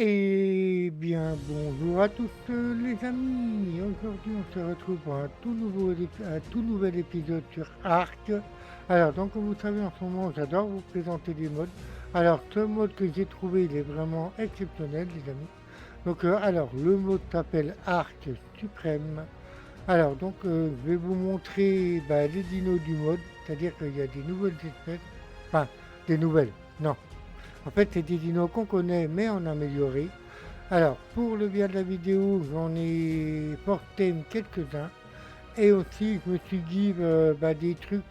Eh bien, bonjour à tous les amis. Aujourd'hui, on se retrouve pour un tout nouvel épisode sur Arc. Alors, donc, comme vous savez, en ce moment, j'adore vous présenter des modes. Alors, ce mode que j'ai trouvé, il est vraiment exceptionnel, les amis. Donc, alors, le mode s'appelle Arc Suprême. Alors, donc, je vais vous montrer les dinos du mode, c'est-à-dire qu'il y a des nouvelles espèces. Enfin, des nouvelles, non. En fait, c'est des dinos qu'on connaît, mais en amélioré. Alors, pour le bien de la vidéo, j'en ai porté quelques-uns. Et aussi, je me suis dit des trucs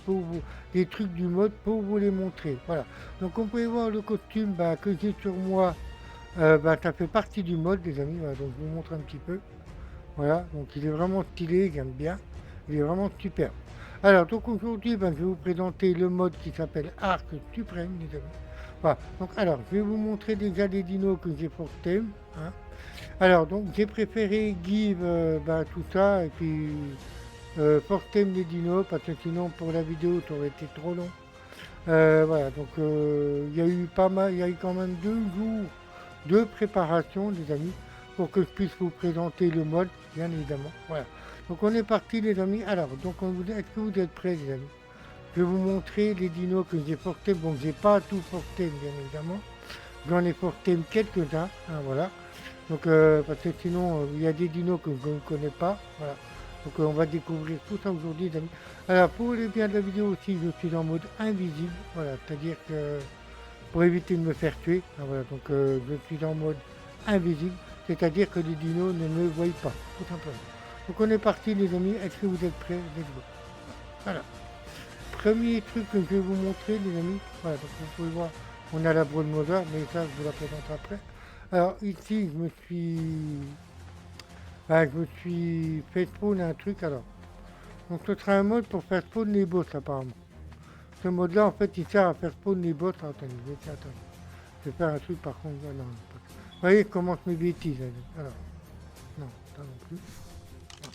des trucs du mode pour vous les montrer. Voilà. Donc, on peut voir le costume que j'ai sur moi. Ça fait partie du mode, les amis. Voilà, donc, je vous montre un petit peu. Voilà. Donc, il est vraiment stylé, j'aime bien. Il est vraiment super. Alors, donc aujourd'hui, je vais vous présenter le mode qui s'appelle Arc Suprême, les amis. Voilà. Donc, alors, je vais vous montrer déjà les dinos que j'ai portés. Hein. Alors, donc, j'ai préféré give tout ça et puis portem les dinos parce que sinon, pour la vidéo, ça aurait été trop long. Voilà, donc il y a eu pas mal, il y a eu quand même 2 jours de préparation, les amis, pour que je puisse vous présenter le mode, bien évidemment. Voilà. Donc, on est parti, les amis. Alors, donc, est-ce que vous êtes prêts, les amis? Je vais vous montrer les dinos que j'ai portés. Bon, j'ai pas tout porté, bien évidemment. J'en ai porté quelques-uns, hein, voilà. Donc, parce que sinon, il y a des dinos que je ne connais pas. Voilà. Donc, on va découvrir tout ça aujourd'hui, les amis. Alors, pour le bien de la vidéo aussi, je suis en mode invisible. Voilà, c'est-à-dire que pour éviter de me faire tuer, hein, voilà. Donc, je suis en mode invisible. C'est-à-dire que les dinos ne me voient pas, tout simplement. Donc, on est parti, les amis. Est-ce que vous êtes prêts? Let's go. Voilà. Premier truc que je vais vous montrer, les amis. Voilà, donc vous pouvez voir, on a la Broad Mother, mais ça, je vous la présente après. Alors ici, je me suis fait spawn un truc alors. Donc ce sera un mode pour faire spawn les boss apparemment. Ce mode là en fait il sert à faire spawn les boss. Alors, attendez, je vais faire un truc par contre. Non, vous voyez comment je me bêtise. Alors, non, ça non plus. Non.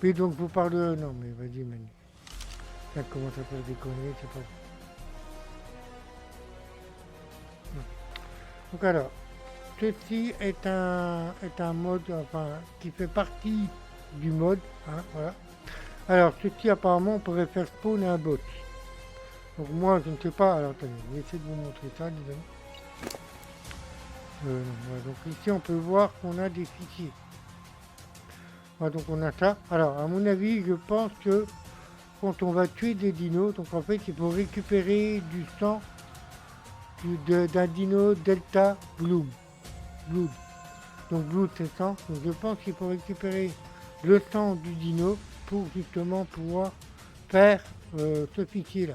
Puis donc vous parlez. Non mais vas-y Manu. Ça commence à faire des conneries, c'est pas bon. Non. Donc alors, ceci est un mode enfin, qui fait partie du mode. Hein, voilà. Alors, ceci apparemment on pourrait faire spawn un bot. Donc moi je ne sais pas. Alors attendez, je vais essayer de vous montrer ça, les amis. Non, voilà, donc ici on peut voir qu'on a des fichiers. Voilà, donc on a ça. Alors à mon avis, je pense que quand on va tuer des dinos, donc en fait il faut récupérer du sang d'un dino Delta Blood. Donc Blood c'est sang. Donc je pense qu'il faut récupérer le sang du dino pour justement pouvoir faire ce fichier là.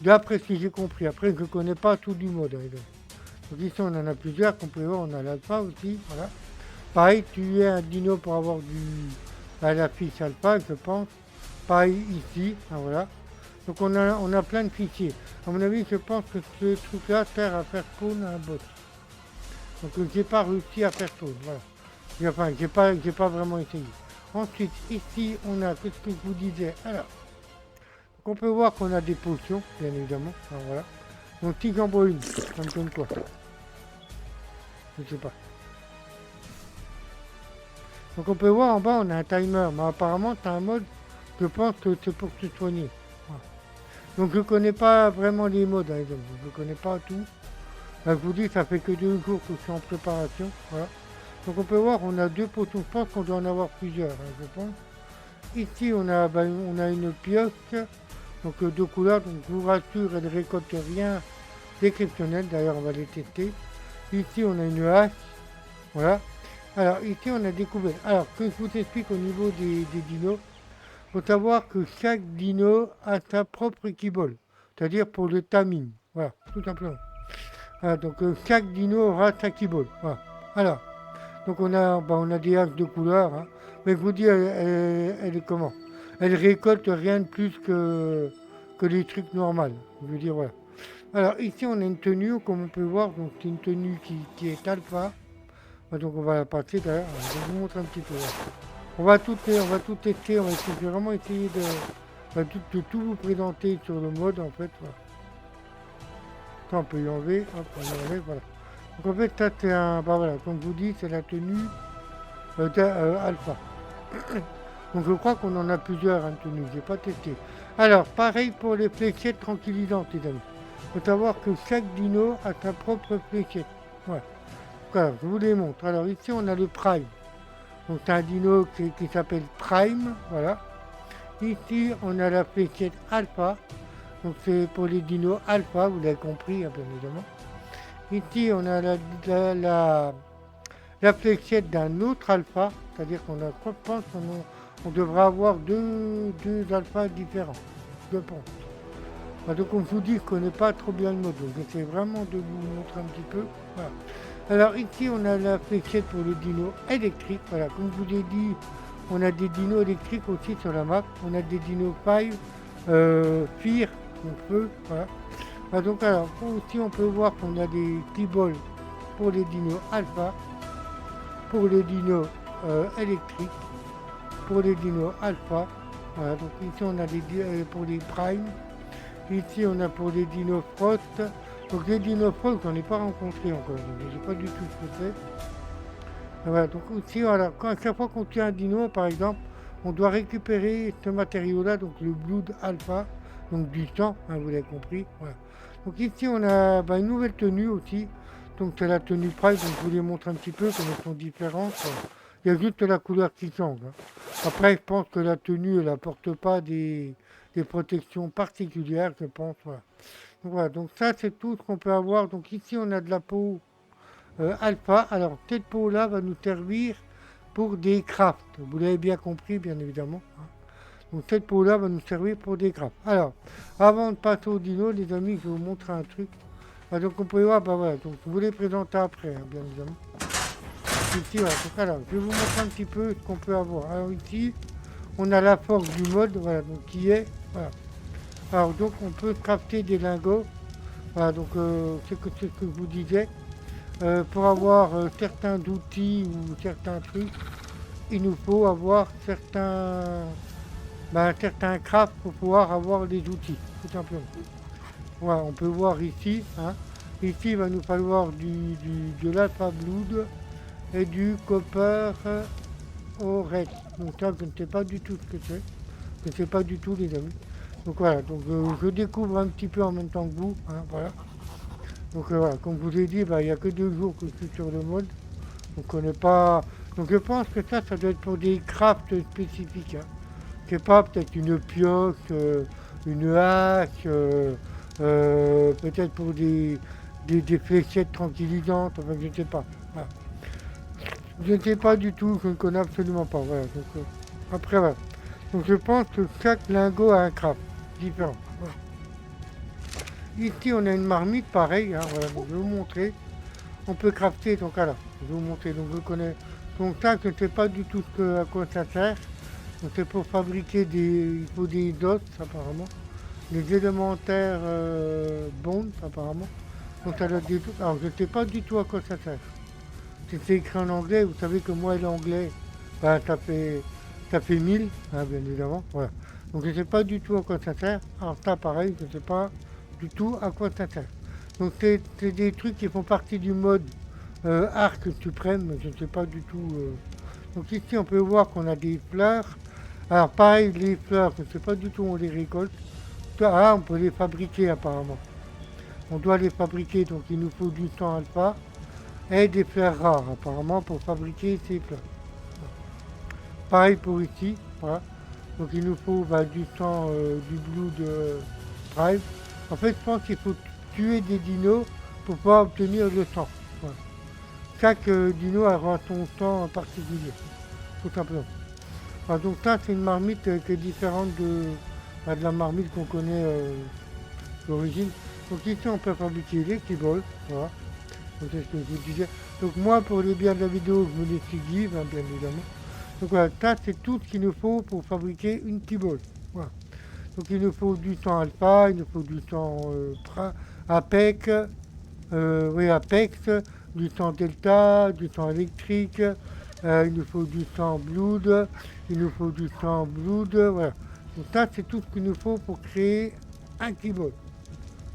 D'après ce que j'ai compris, après je ne connais pas tout du mode. Hein, donc ici on en a plusieurs qu'on peut voir, on a l'alpha aussi, voilà. Pareil, tu es un dino pour avoir la fiche alpha, je pense. Pareil ici, hein, voilà. Donc on a plein de fichiers. À mon avis, je pense que ce truc-là sert à faire spawn un bot. Donc j'ai pas réussi à faire spawn, voilà. Enfin, j'ai pas vraiment essayé. Ensuite, ici, on a, qu'est-ce que je vous disais? Alors, donc on peut voir qu'on a des potions, bien évidemment. Alors, voilà. Donc si j'en bois une, ça me donne quoi? Je sais pas. Donc on peut voir en bas, on a un timer, mais apparemment c'est un mode, je pense que c'est pour se soigner. Voilà. Donc je connais pas vraiment les modes, hein, je connais pas tout. Là, je vous dis, ça fait que 2 jours que je suis en préparation. Voilà. Donc on peut voir, on a 2 potions, je pense qu'on doit en avoir plusieurs, hein, je pense. Ici on a une pioche, donc 2 couleurs, donc je vous rassure, elle ne récolte rien d'exceptionnel, d'ailleurs on va les tester. Ici on a une hache, voilà. Alors ici on a découvert, alors que je vous explique au niveau des dinos, il faut savoir que chaque dino a sa propre équibole, c'est-à-dire pour le timing, voilà, tout simplement. Voilà, donc chaque dino aura sa équibole, voilà. Alors, donc on a des haches de couleur, hein, mais je vous dis, elle est comment? Elle récolte rien de plus que les trucs normaux, je veux dire, voilà. Alors ici on a une tenue, comme on peut voir, donc c'est une tenue qui est alpha. Donc on va la passer d'ailleurs, je vais vous montrer un petit peu. Là. On va tout tester, on va essayer, je vais vraiment essayer de tout vous présenter sur le mode en fait. Voilà. Ça on peut y enlever, hop, on y enlève, voilà. Donc en fait, ça c'est un, bah voilà, comme je vous dis, c'est la tenue alpha. Donc je crois qu'on en a plusieurs en tenue, j'ai pas testé. Alors, pareil pour les fléchettes tranquillisantes, les amis. Il faut savoir que chaque dino a sa propre fléchette. Ouais. Voilà, je vous les montre. Alors ici, on a le Prime. Donc c'est un dino qui s'appelle Prime, voilà. Ici, on a la fléchette Alpha. Donc c'est pour les dinos Alpha, vous l'avez compris, hein, bien évidemment. Ici, on a la fléchette d'un autre alpha, c'est-à-dire qu'on a, je pense qu'on devra avoir deux alphas différents, je pense. Donc on vous dit, je ne connais pas trop bien le mode, donc j'essaie vraiment de vous montrer un petit peu. Voilà. Alors ici on a la fléchette pour le dino électrique, voilà, comme je vous ai dit, on a des dinos électriques aussi sur la map, on a des dinos fire, fire, donc feu, voilà. Donc alors, aussi on peut voir qu'on a des T-balls pour les dinos alpha, pour les dinos électriques, pour les dinos alpha. Voilà, donc ici on a des pour les prime. Ici on a pour les dinos frost. Donc les dinos frost j'en ai pas rencontré encore, donc je sais pas du tout ce que c'est. Voilà, donc aussi voilà, à chaque fois qu'on tue un dino par exemple, on doit récupérer ce matériau là, donc le blood alpha, donc du sang, hein, vous l'avez compris. Voilà. Donc ici on a une nouvelle tenue aussi. Donc c'est la tenue Prime, donc je vous les montre un petit peu comme elles sont différentes. Il y a juste la couleur qui change. Hein. Après je pense que la tenue elle n'apporte pas des protections particulières, je pense. Voilà. Donc ça c'est tout ce qu'on peut avoir. Donc ici on a de la peau alpha. Alors cette peau là va nous servir pour des crafts. Vous l'avez bien compris bien évidemment. Hein. Donc cette peau là va nous servir pour des crafts. Alors avant de passer au dino les amis, je vais vous montrer un truc. Donc on peut voir, voilà, donc je vous les présenter après, hein, bien évidemment. Ici, voilà, donc alors, je vais vous montrer un petit peu ce qu'on peut avoir. Alors ici, on a la force du mode, voilà, donc qui est, voilà. Alors donc on peut crafter des lingots, voilà, donc c'est ce que je vous disais. Pour avoir certains outils ou certains trucs, il nous faut avoir certains crafts pour pouvoir avoir les outils, tout simplement. Voilà, on peut voir ici, hein. Ici, il va nous falloir de l'alpha blood et du copper au red. Donc ça, je ne sais pas du tout ce que c'est. Je ne sais pas du tout, les amis. Donc voilà, donc je découvre un petit peu en même temps que vous, hein, voilà. Donc voilà, comme je vous ai dit, il n'y a que 2 jours que je suis sur le mode. Donc on n'est pas... Donc je pense que ça doit être pour des crafts spécifiques. Hein. Je sais pas, peut-être une pioche, une hache, peut-être pour des fléchettes tranquillisantes, enfin je ne sais pas. Voilà. Je ne sais pas du tout, je ne connais absolument pas. Voilà. Donc, après voilà. Donc je pense que chaque lingot a un craft différent. Voilà. Ici on a une marmite pareil, hein, voilà, donc je vais vous montrer. On peut crafter, donc alors, je vais vous montrer, donc je connais. Donc ça, je ne sais pas du tout à quoi ça sert. Donc c'est pour fabriquer il faut des os apparemment. Les élémentaires bonds apparemment. Donc ça doit être des trucs. Alors je ne sais pas du tout à quoi ça sert. C'est écrit en anglais, vous savez que moi l'anglais, ça fait 1000, hein, bien évidemment. Voilà. Donc je ne sais pas du tout à quoi ça sert. Alors ça pareil, je ne sais pas du tout à quoi ça sert. Donc c'est des trucs qui font partie du mode arc suprême, mais je ne sais pas du tout. Donc ici on peut voir qu'on a des fleurs. Alors pareil, les fleurs, je ne sais pas du tout où on les récolte. Ah, on peut les fabriquer apparemment. On doit les fabriquer, donc il nous faut du sang alpha et des fleurs rares apparemment pour fabriquer ces fleurs. Pareil pour ici, voilà. Donc il nous faut du sang, du blue de drive. En fait, je pense qu'il faut tuer des dinos pour pouvoir obtenir le sang. Voilà. Chaque dino aura son sang en particulier, tout simplement. Voilà, donc ça, c'est une marmite qui est différente de la marmite qu'on connaît d'origine. Donc ici, on peut fabriquer les keyballs, voilà. Donc c'est ce que je vous disais. Donc moi, pour le bien de la vidéo, je me les suis give, hein, bien évidemment. Donc voilà, ça c'est tout ce qu'il nous faut pour fabriquer une keyboard. Voilà. Donc il nous faut du sang alpha, il nous faut du sang APEX, APEX, du sang delta, du sang électrique, il nous faut du sang blood, il nous faut du sang blood, voilà. Donc ça c'est tout ce qu'il nous faut pour créer un keyboard,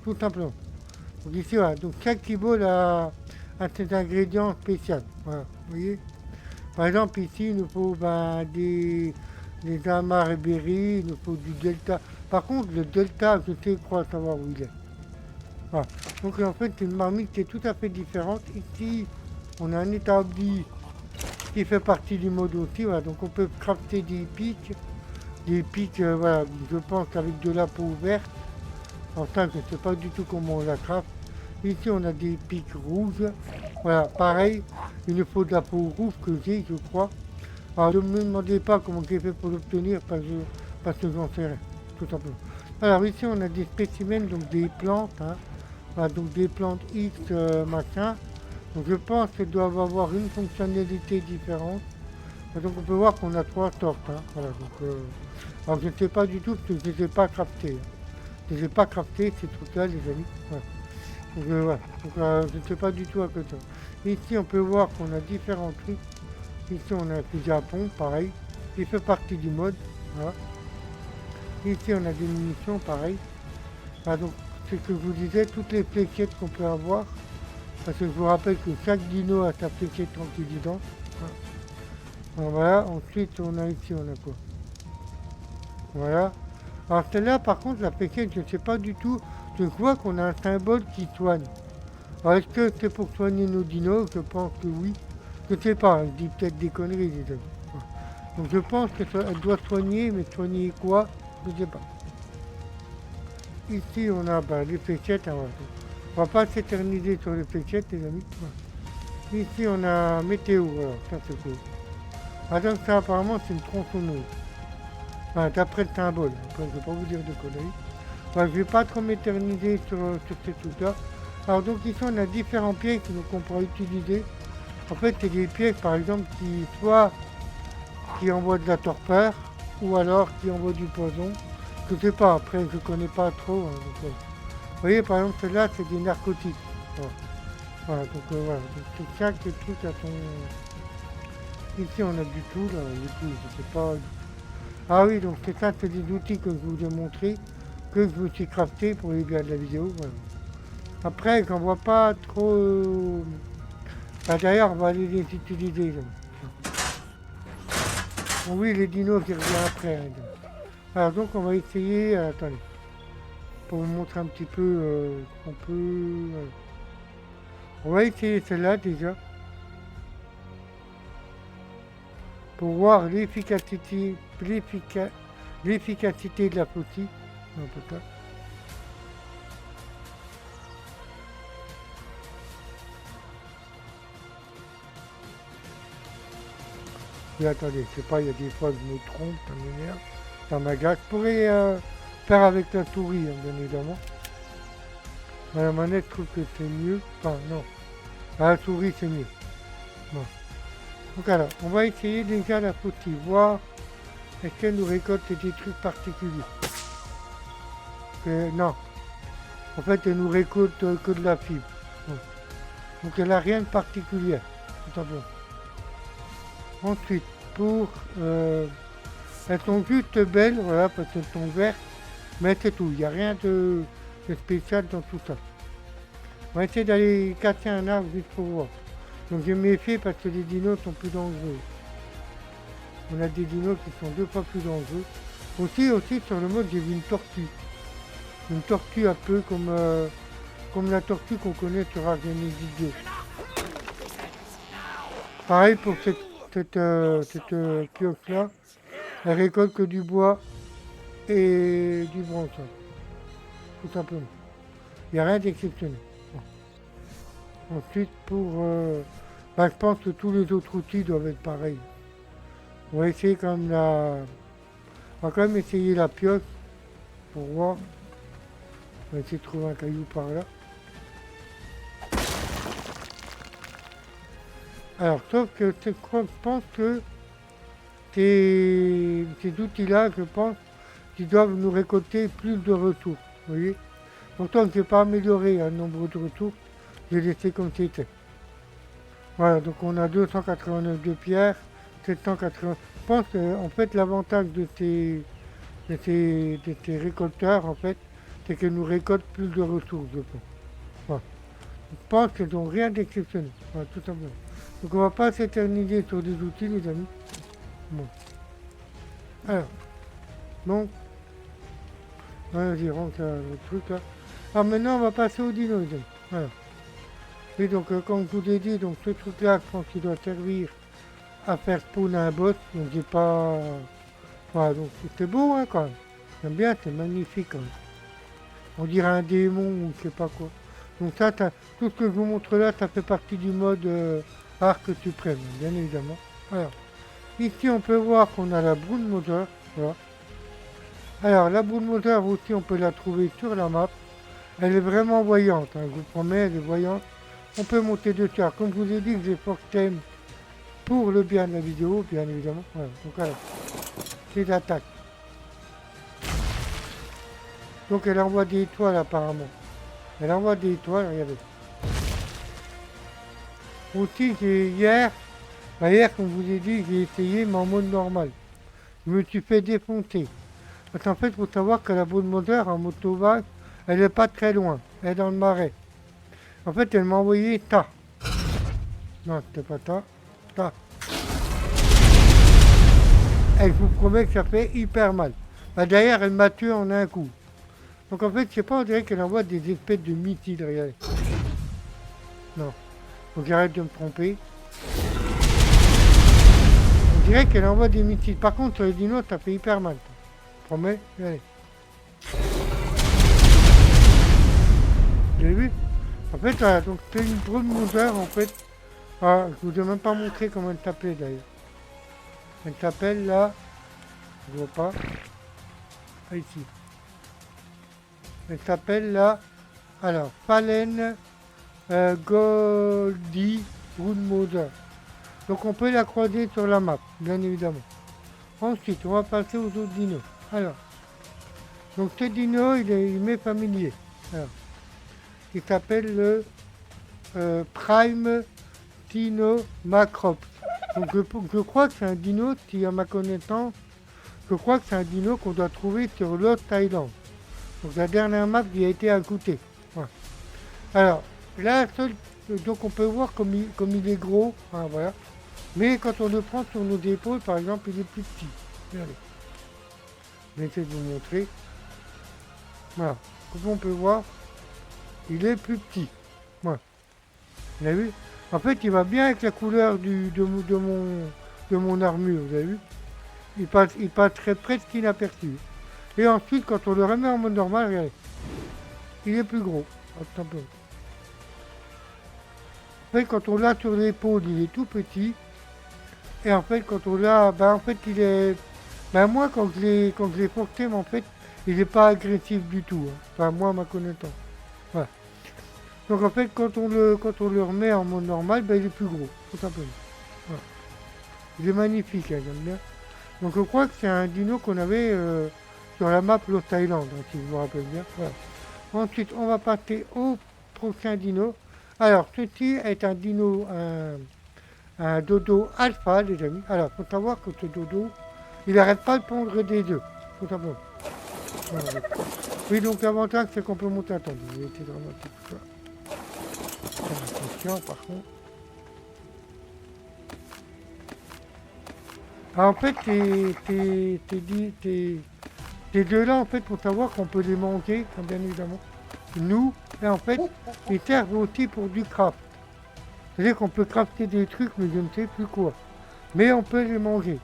tout simplement. Donc ici voilà, donc chaque keyboard a à ces ingrédients spéciaux. Voilà, vous voyez. Par exemple, ici, il nous faut des amarres et berries, il nous faut du delta. Par contre, le delta, je sais, crois savoir où il est. Voilà. Donc en fait, c'est une marmite qui est tout à fait différente. Ici, on a un établi qui fait partie du mode aussi. Voilà. Donc on peut crafter des pics, voilà, je pense qu'avec de la peau ouverte. Enfin, je ne sais pas du tout comment on la craft. Ici, on a des pics rouges. Voilà, pareil, il nous faut de la peau rouge que j'ai, je crois. Alors, ne me demandez pas comment j'ai fait pour l'obtenir parce que j'en sais rien, tout simplement. Alors, ici, on a des spécimens, donc des plantes. Hein. Voilà, donc des plantes X, machin. Donc, je pense qu'elles doivent avoir une fonctionnalité différente. Donc, on peut voir qu'on a trois sortes. Hein. Voilà, donc, alors, je ne sais pas du tout parce que je ne les ai pas craftés. Hein. Je ne les ai pas craftés, ces trucs-là, les amis. Voilà. Donc, voilà. Donc, je ne sais pas du tout à côté. Ici, on peut voir qu'on a différents trucs. Ici, on a un fusil à pompe, pareil. Il fait partie du mode. Voilà. Ici, on a des munitions, pareil. Ah, donc, c'est ce que je vous disais, toutes les fléchettes qu'on peut avoir. Parce que je vous rappelle que chaque dino a sa fléchette tranquillisante. Voilà. Ensuite, on a ici, on a quoi? Voilà. Alors, celle-là, par contre, la fléchette, je ne sais pas du tout. Je vois qu'on a un symbole qui soigne. Alors, est-ce que c'est pour soigner nos dinos? Je pense que oui. Je ne sais pas, hein, je dis peut-être des conneries, les amis. Voilà. Donc je pense qu'elle doit soigner, mais soigner quoi? Je ne sais pas. Ici, on a les fléchettes. Hein, on va pas s'éterniser sur les fléchettes, les amis. Voilà. Ici, on a météo. Alors, ça, c'est cool. Ah, donc ça, apparemment, c'est une tronçonneuse. Enfin, d'après le symbole. Après, je ne vais pas vous dire de conneries. Enfin, je ne vais pas trop m'éterniser sur ces trucs-là. Alors, donc ici, on a différents pièges qu'on pourra utiliser. En fait, c'est des pièges, par exemple, qui envoient de la torpeur, ou alors qui envoient du poison. Je sais pas, après, je connais pas trop. Hein, donc, vous voyez, par exemple, celle-là, c'est des narcotiques. Voilà, donc voilà. Donc, chaque truc à son... Ici, on a du tout, là, du tout, je sais pas. Ah oui, donc c'est ça, c'est des outils que je vous ai montrés, que je me suis crafté pour les biens de la vidéo. Voilà. Après, j'en vois pas trop... d'ailleurs, on va aller les utiliser. Bon, oui, les dinos qui reviennent après. Hein. Alors donc, on va essayer... attendez. Pour vous montrer un petit peu qu'on peut... on va essayer celle-là déjà. Pour voir l'efficacité de la flottille. Non, peut-être. Et attendez, je sais pas, il y a des fois que je me trompe, ça m'énerve, ça m'agace. Je pourrais faire avec la souris, hein, bien évidemment. À la manette, je trouve que c'est mieux. Enfin, non. À la souris, c'est mieux. Bon. Donc alors, on va essayer déjà la flottille, voir est-ce qu'elle nous récolte des trucs particuliers. Non. En fait, elle nous récolte que de la fibre. Bon. Donc elle n'a rien de particulier, tout simplement. Ensuite, elles sont juste belles, voilà, parce qu'elles sont vertes, mais c'est tout, il n'y a rien de spécial dans tout ça. On va essayer d'aller casser un arbre juste pour voir. Donc je me méfie parce que les dinos sont plus dangereux. On a des dinos qui sont 2 fois plus dangereux. Aussi sur le mode, j'ai vu une tortue. Une tortue un peu comme la tortue qu'on connaît sur Argenesis 2. Pareil pour cette pioche-là. Elle récolte que du bois et du bronze. Tout simplement. Il n'y a rien d'exceptionnel. Bon. Ensuite, je pense que tous les autres outils doivent être pareils. On va essayer quand même on va quand même essayer la pioche pour voir. On va essayer de trouver un caillou par là. Alors, sauf que je pense que ces outils-là, je pense qu'ils doivent nous récolter plus de ressources. Vous voyez? Pourtant, je n'ai pas amélioré un nombre de ressources. J'ai laissé comme c'était. Voilà, donc on a 289 de pierre, 780. Je pense que en fait l'avantage de ces récolteurs, en fait, c'est qu'ils nous récoltent plus de ressources, je pense. Voilà. Je pense qu'elles n'ont rien d'exceptionnel. Voilà, tout simplement. Donc on va pas s'éterniser sur des outils, les amis. Bon. Alors, donc, vas-y, rentre le truc là. Alors maintenant, on va passer au dino, les amis. Voilà. Et donc, comme je vous ai dit, donc ce truc-là, je pense qu'il doit servir à faire spawn un boss. Donc j'ai pas... Voilà, donc c'est beau, hein, quand même. J'aime bien, c'est magnifique, quand même. On dirait un démon ou je sais pas quoi. Donc ça, tout ce que je vous montre là, ça fait partie du mode arc suprême, bien évidemment. Alors, ici on peut voir qu'on a la Brood Mother, voilà. Alors la Brood Mother aussi, on peut la trouver sur la map. Elle est vraiment voyante, hein, je vous promets, elle est voyante. On peut monter dessus. Alors comme je vous ai dit que j'ai Force Thème pour le bien de la vidéo, bien évidemment. Voilà, donc alors, les attaques. Donc elle envoie des étoiles apparemment. Elle envoie des étoiles, regardez. Aussi, hier, comme je vous ai dit, j'ai essayé mais en mode normal. Je me suis fait défoncer. Parce qu'en fait, il faut savoir que la Brood Mother en motovage, elle n'est pas très loin. Elle est dans le marais. En fait, elle m'a envoyé ta. Non, c'était pas ta. Ta. Et je vous promets que ça fait hyper mal. Bah, derrière, elle m'a tué en un coup. Donc en fait, je sais pas, on dirait qu'elle envoie des espèces de missiles, regardez. Non. Faut que j'arrête de me tromper. On dirait qu'elle envoie des missiles. Par contre, sur les dinos, ça fait hyper mal. Je promets, allez. Vous avez vu? En fait, voilà, donc c'est une Brood Mother, en fait. Ah, je vous ai même pas montré comment elle s'appelait, d'ailleurs. Elle s'appelle là... Je vois pas. Ah, ici. Elle s'appelle là... Alors, Fallen Goldie Brood Mother. Donc on peut la croiser sur la map, bien évidemment. Ensuite, on va passer aux autres dinos. Alors, donc ce dino, il m'est familier. Alors, il s'appelle le Prime Dino Macrops. Donc je crois que c'est un dino, si à ma connaissance, je crois que c'est un dino qu'on doit trouver sur Lost Island. Donc la dernière map qui a été ajoutée. Voilà. Alors, là, donc on peut voir comme il est gros, hein, voilà. Mais quand on le prend sur nos épaules, par exemple, il est plus petit. Regardez. Je vais essayer de vous montrer. Voilà. Comme on peut voir, il est plus petit. Voilà. Vous avez vu? En fait, il va bien avec la couleur de mon armure, vous avez vu? Il passerait presque inaperçu. Et ensuite, quand on le remet en mode normal, regardez. Il est plus gros. En fait, quand on l'a sur l'épaule, il est tout petit. Et en fait, quand on l'a, en fait, il est... moi, quand je l'ai porté, en fait, il n'est pas agressif du tout. Hein. Enfin, moi, à ma connaissance. Voilà. Donc, en fait, quand on le remet en mode normal, il est plus gros, tout simplement. Voilà. Il est magnifique, hein, j'aime bien. Donc, je crois que c'est un dino qu'on avait sur la map Lost Island, hein, si je vous rappelle bien. Voilà. Ensuite, on va passer au prochain dino. Alors, ceci est un dino... un dodo alpha, les amis. Alors, faut savoir que ce dodo, il n'arrête pas de pondre des œufs, tout simplement. Voilà. Oui, donc l'avantage, c'est qu'on peut monter. Attendez, je vais essayer de remonter tout ça. Attention, par contre. Alors, en fait, ces deux-là, en fait, faut savoir qu'on peut les manger, bien évidemment. Nous, et en fait, ils servent aussi pour du craft. C'est-à-dire qu'on peut crafter des trucs, mais je ne sais plus quoi. Mais on peut les manger.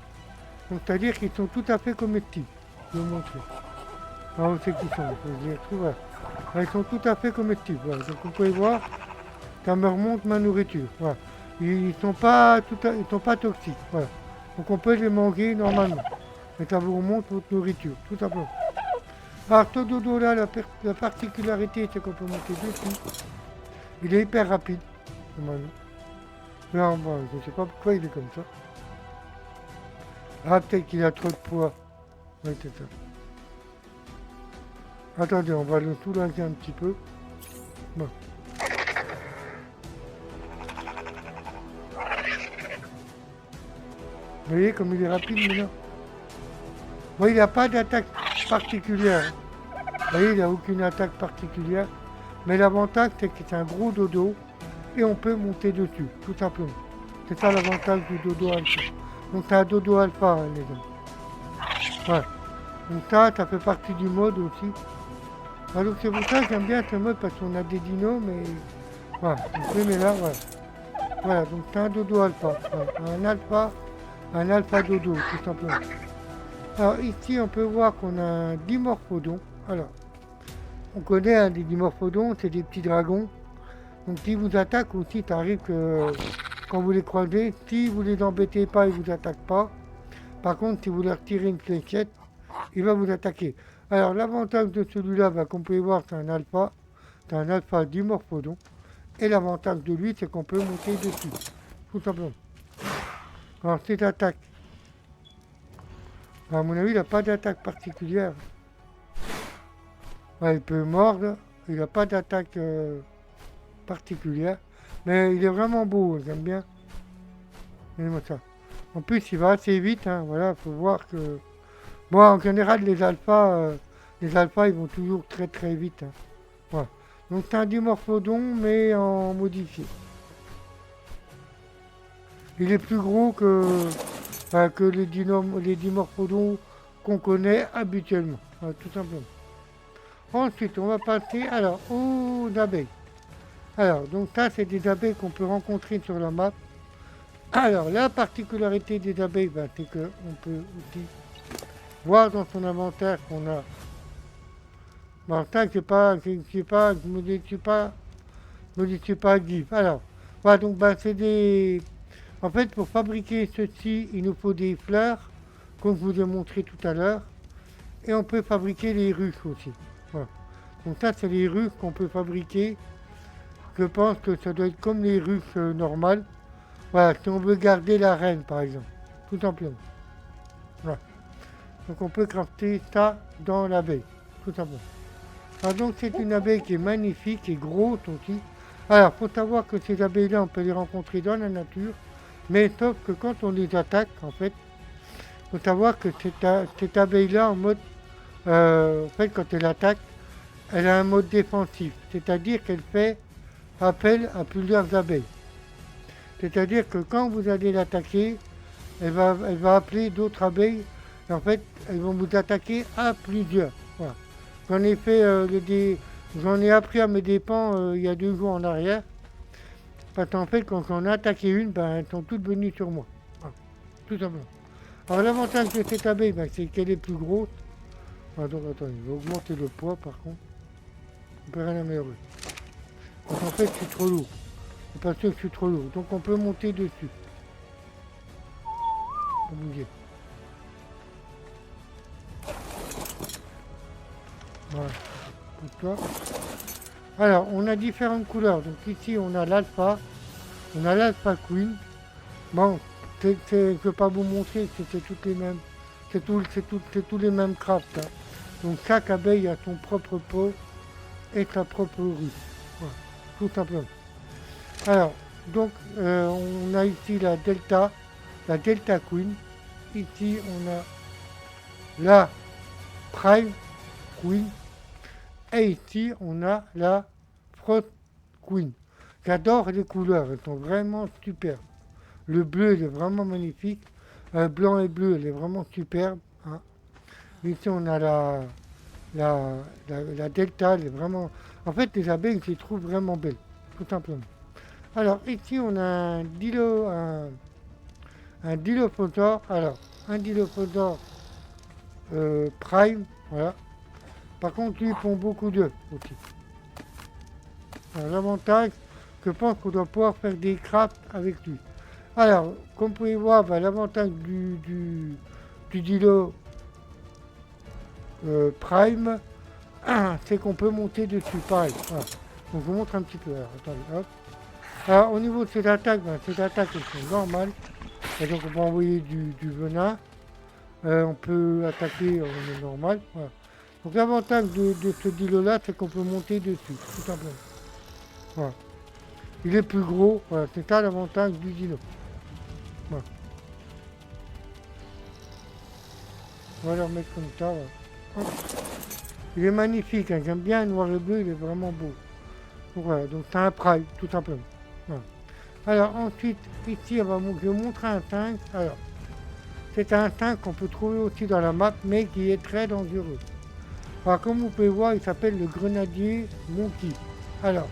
Donc c'est-à-dire qu'ils sont tout à fait comestibles. Je vais vous montrer. Ah, où c'est qu'ils sont? Je les retrouve. Voilà. Ils sont tout à fait comestibles. Voilà. Donc vous pouvez voir, ça me remonte ma nourriture. Voilà. Ils sont pas toxiques. Voilà. Donc on peut les manger normalement. Et ça vous remonte votre nourriture, tout simplement. Alors ce dodo là, la particularité, c'est qu'on peut monter dessus. Il est hyper rapide. Non, bon, je ne sais pas pourquoi il est comme ça. Ah, peut-être qu'il a trop de poids. Oui, c'est ça. Attendez, on va le soulager un petit peu. Bon. Vous voyez comme il est rapide maintenant. Bon, il n'a pas d'attaque particulière. Vous voyez, il n'a aucune attaque particulière. Mais l'avantage, c'est que c'est un gros dodo et on peut monter dessus, tout simplement. C'est ça l'avantage du dodo alpha. Donc c'est un dodo alpha, hein, les amis. Ouais. Donc ça fait partie du mode aussi. Ah, donc c'est pour ça que j'aime bien ce mode parce qu'on a des dinos, mais voilà. Donc je les mets là, voilà. Voilà, donc c'est un dodo alpha. Voilà. Un alpha dodo, tout simplement. Alors ici, on peut voir qu'on a un dimorphodon. Alors, on connaît un des dimorphodons, c'est des petits dragons. Donc s'ils vous attaquent aussi, ça arrive que quand vous les croisez, si vous les embêtez pas, ils vous attaquent pas. Par contre, si vous leur tirez une fléchette, il va vous attaquer. Alors l'avantage de celui-là, comme vous pouvez voir, c'est un alpha dimorphodon. Et l'avantage de lui, c'est qu'on peut monter dessus, tout simplement. Alors cette attaque, à mon avis, il n'a pas d'attaque particulière. Ouais, il peut mordre, il n'a pas d'attaque particulière. Mais il est vraiment beau, j'aime bien. Regardez-moi ça. En plus, il va assez vite, hein, voilà, faut voir que... Bon, en général, les alphas, ils vont toujours très très vite. Hein. Voilà. Donc c'est un dimorphodon, mais en modifié. Il est plus gros que les dimorphodons qu'on connaît habituellement, voilà, tout simplement. Ensuite, on va passer alors aux abeilles. Alors, donc ça, c'est des abeilles qu'on peut rencontrer sur la map. Alors, la particularité des abeilles, c'est qu'on peut aussi voir dans son inventaire qu'on a... Bon, ça, je me suis pas GIF. Alors, voilà, donc, c'est des... En fait, pour fabriquer ceci, il nous faut des fleurs, comme je vous ai montré tout à l'heure. Et on peut fabriquer les ruches aussi. Voilà. Donc ça, c'est les ruches qu'on peut fabriquer. Je pense que ça doit être comme les ruches normales. Voilà, si on veut garder la reine, par exemple. Tout simplement. Voilà. Donc on peut crafter ça dans l'abeille. Tout simplement. Alors donc c'est une abeille qui est magnifique et grosse aussi. Alors, faut savoir que ces abeilles-là, on peut les rencontrer dans la nature. Mais sauf que quand on les attaque, en fait, faut savoir que cette abeille-là, en fait, quand elle attaque, elle a un mode défensif. C'est-à-dire qu'elle fait appel à plusieurs abeilles. C'est-à-dire que quand vous allez l'attaquer, elle va appeler d'autres abeilles. Et en fait, elles vont vous attaquer à plusieurs. Voilà. J'en ai appris à mes dépens il y a 2 jours en arrière. Parce qu'en fait, quand j'en ai attaqué une, elles sont toutes venues sur moi. Voilà. Tout simplement. Alors l'avantage de cette abeille, c'est qu'elle est plus grosse. Donc attendez, je vais augmenter le poids par contre. On peut rien améliorer. Donc en fait, je suis trop lourd. C'est parce que je suis trop lourd. Donc on peut monter dessus. On peut bouger. Voilà. Pour toi. Alors, on a différentes couleurs. Donc ici, on a l'alpha. On a l'alpha queen. Bon, je ne peux pas vous montrer que c'est toutes les mêmes. C'est tous les mêmes crafts. Hein. Donc chaque abeille a son propre pot et sa propre rue. Voilà. Tout simplement. Alors, donc, on a ici la Delta Queen. Ici, on a la Prime Queen. Et ici, on a la Frost Queen. J'adore les couleurs, elles sont vraiment superbes. Le bleu, il est vraiment magnifique. Blanc et bleu, elle est vraiment superbe. Hein. Ici, on a la Delta, elle est vraiment... En fait, les abeilles, je les trouve vraiment belles, tout simplement. Alors, ici, on a un Dilophosaure. Alors, un Dilophosaure Prime, voilà. Par contre, lui, il pond beaucoup d'œufs aussi. L'avantage, je pense qu'on doit pouvoir faire des crafts avec lui. Alors, comme vous pouvez voir, l'avantage du Dilo Prime, c'est qu'on peut monter dessus, pareil. Voilà. Donc, je vous montre un petit peu. Alors, attendez, hop. Alors, au niveau de ces attaques, elles sont normales. Et donc, on peut envoyer du venin. On peut attaquer en normal. Voilà. Donc, l'avantage de ce Dilo-là, c'est qu'on peut monter dessus, tout simplement. Voilà. Il est plus gros. Voilà, c'est ça l'avantage du Dilo. Voilà. On va le remettre comme ça. Voilà. Il est magnifique, hein. J'aime bien le noir et bleu, il est vraiment beau. Donc voilà, donc c'est un prime, tout simplement. Voilà. Alors ensuite, ici, je vais vous montrer un tank. Alors, c'est un tank qu'on peut trouver aussi dans la map, mais qui est très dangereux. Alors, comme vous pouvez voir, il s'appelle le grenadier Monkey. Alors,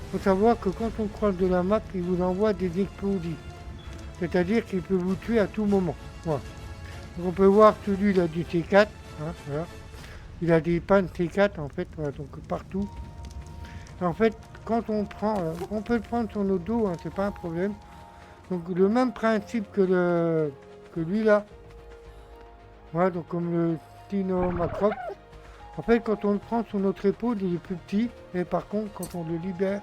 il faut savoir que quand on croise de la map, il vous envoie des explosifs. C'est-à-dire qu'il peut vous tuer à tout moment. Voilà. Donc on peut voir celui là du C4. Hein, voilà. Il a des pannes C4 en fait, voilà, donc partout. Et en fait, quand on prend, on peut le prendre sur nos dos, hein, c'est pas un problème. Donc le même principe que lui là. Voilà, donc comme le Tino Macrop. En fait, quand on le prend sur notre épaule, il est plus petit. Et par contre, quand on le libère,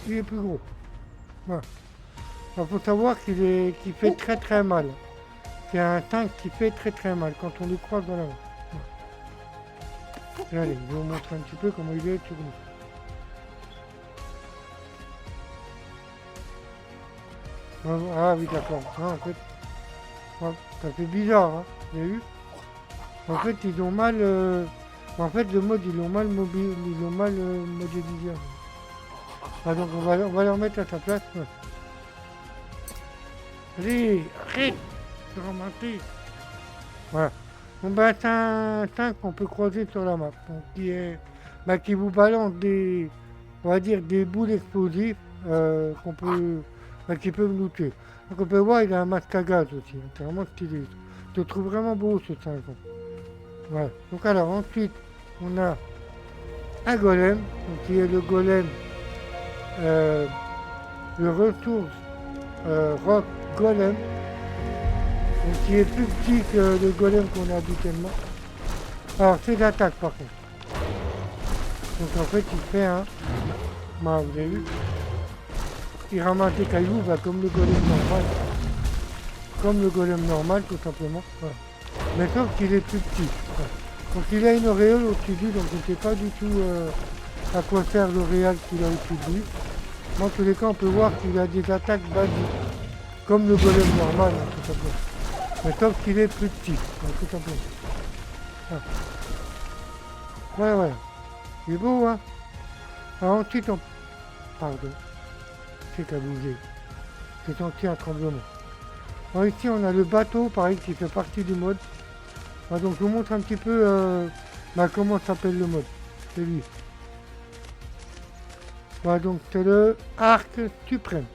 il est plus gros. Voilà. Il faut savoir qu'il fait très très mal. C'est un tank qui fait très très mal quand on le croise dans la main. Voilà. Allez, je vais vous montrer un petit peu comment il est sur nous. Ah oui, d'accord. Ah, en fait, ça fait bizarre, hein. Vous avez vu? En fait, ils ont mal... En fait, le mode, ils l'ont mal modélisé. Ah, donc on va le remettre à sa place. Ouais. Allez, arrête de ramasser. Voilà. Bon ben c'est un tank qu'on peut croiser sur la map. Donc qui vous balance des. On va dire des boules explosives qui peuvent nous tuer. Donc on peut voir il a un masque à gaz aussi. C'est vraiment stylé. Je le trouve vraiment beau ce tank. Voilà. Donc alors ensuite on a un golem, donc, qui est le golem le ressource rock golem, donc, qui est plus petit que le golem qu'on a habituellement. Alors c'est d'attaque par contre. Donc en fait il fait un. Bah, vous avez vu, il ramasse des cailloux comme le golem normal. Comme le golem normal tout simplement. Voilà. Mais sauf qu'il est plus petit. Voilà. Donc il a une auréole au-dessus de lui, donc je ne sais pas du tout à quoi sert l'auréole qu'il a au-dessus de lui. Dans tous les cas on peut voir qu'il a des attaques basiques. Comme le golem normal, hein, tout simplement. Mais sauf qu'il est plus petit, hein, tout simplement. Ah. Voilà. Il est beau, hein. Alors ensuite on... Pardon. C'est qu'à bouger. J'ai senti un tremblement. Alors ici on a le bateau, pareil, qui fait partie du mode. Ah, donc je vous montre un petit peu comment s'appelle le mode. C'est lui. Voilà, donc c'est le Arc Suprême.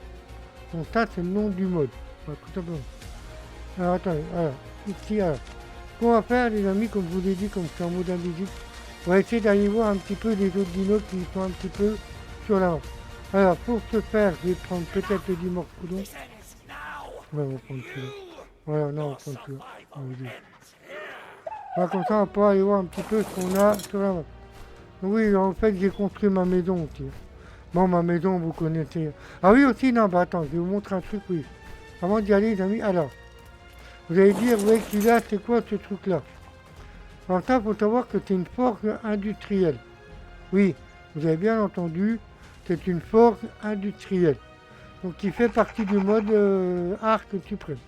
Donc ça c'est le nom du mode. Voilà, tout simplement. Alors attendez, alors, ici, alors. Ce qu'on va faire les amis, comme je vous l'ai dit, comme c'est en mode invisible, on va essayer d'aller voir un petit peu les autres dinos qui sont un petit peu sur la main. Alors pour ce faire, je vais prendre peut-être le dimorphodon. Ouais, on va prendre celui-là. Voilà, non, on va prendre celui-là. Voilà, comme ça on va pouvoir aller voir un petit peu ce qu'on a sur la main. Oui, en fait j'ai construit ma maison aussi. Bon, ma maison, vous connaissez. Ah oui aussi, non, bah attends, je vais vous montrer un truc, oui. Avant d'y aller les amis, alors. Vous allez dire, ouais, qu'il a, c'est quoi ce truc-là? Alors ça, il faut savoir que c'est une forge industrielle. Oui, vous avez bien entendu, c'est une forge industrielle. Donc qui fait partie du mode arc suprême.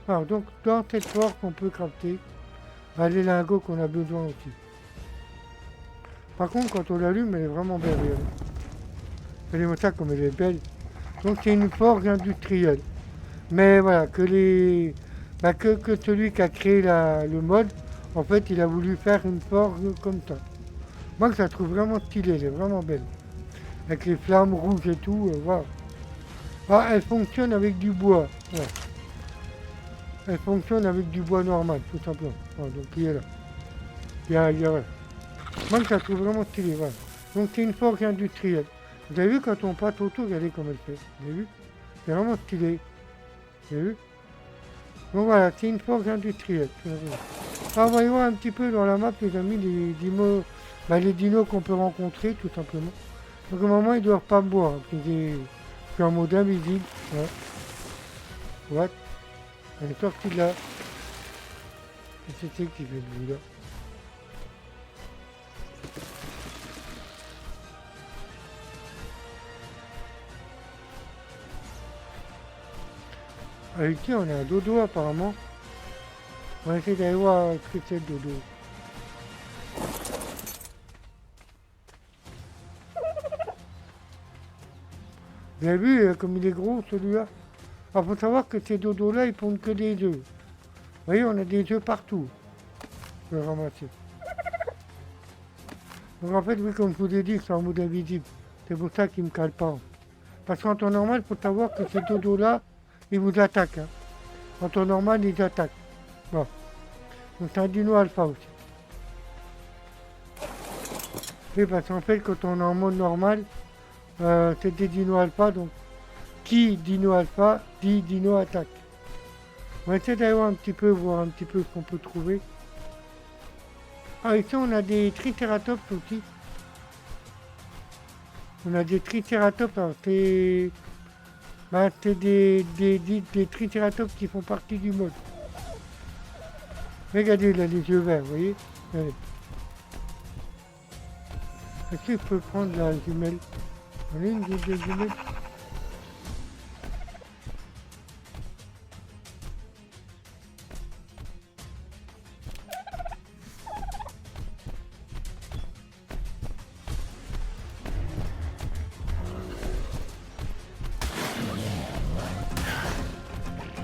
Alors donc, dans cette forge, on peut crafter les lingots qu'on a besoin aussi. Par contre, quand on l'allume, elle est vraiment belle. Regardez-moi ça comme elle est belle. Donc c'est une forge industrielle. Mais voilà, que celui qui a créé le mode, en fait, il a voulu faire une forge comme ça. Moi, je la trouve vraiment stylée, elle est vraiment belle. Avec les flammes rouges et tout, voilà. Ah, elle fonctionne avec du bois. Ouais. Elle fonctionne avec du bois normal, tout simplement. Voilà, donc il est là. Voilà. Moi, je la trouve vraiment stylée, voilà. Donc c'est une forge industrielle. Vous avez vu quand on passe autour, regardez comme elle fait. Vous avez vu? C'est vraiment stylé. Vous avez vu? Donc voilà, c'est une forge industrielle. Alors, on va y voir un petit peu dans la map, les amis, les dinos qu'on peut rencontrer, tout simplement. Donc au moment, ils ne doivent pas me boire, parce que je suis en mode invisible. Ouais. What? Elle est sortie de là. Et c'est qui fait le bruit là? Ah, ici, on a un dodo apparemment. On va essayer d'aller voir ce que c'est le dodo. Vous avez vu comme il est gros celui-là? Il faut savoir que ces dodos-là, ils pondent que des œufs. Vous voyez, on a des œufs partout. Je vais ramasser. Donc en fait, oui, comme je vous ai dit, c'est en mode invisible. C'est pour ça qu'il ne me cale pas. Parce qu'en temps normal, il faut savoir que ces dodos-là, ils vous attaquent. Hein. En temps normal, ils attaquent. Bon. Donc c'est un dino alpha aussi. Oui, parce qu'en fait, quand on est en mode normal, c'est des dinos alpha, donc qui dino alpha dit dino attaque. On va essayer d'aller voir un petit peu ce qu'on peut trouver. Ah, ici on a des triceratops aussi. On a des triceratops, alors c'est des triceratops qui font partie du mode. Regardez, il a les yeux verts, vous voyez. Allez. Est-ce que je peux prendre la jumelle? On a une jumelle.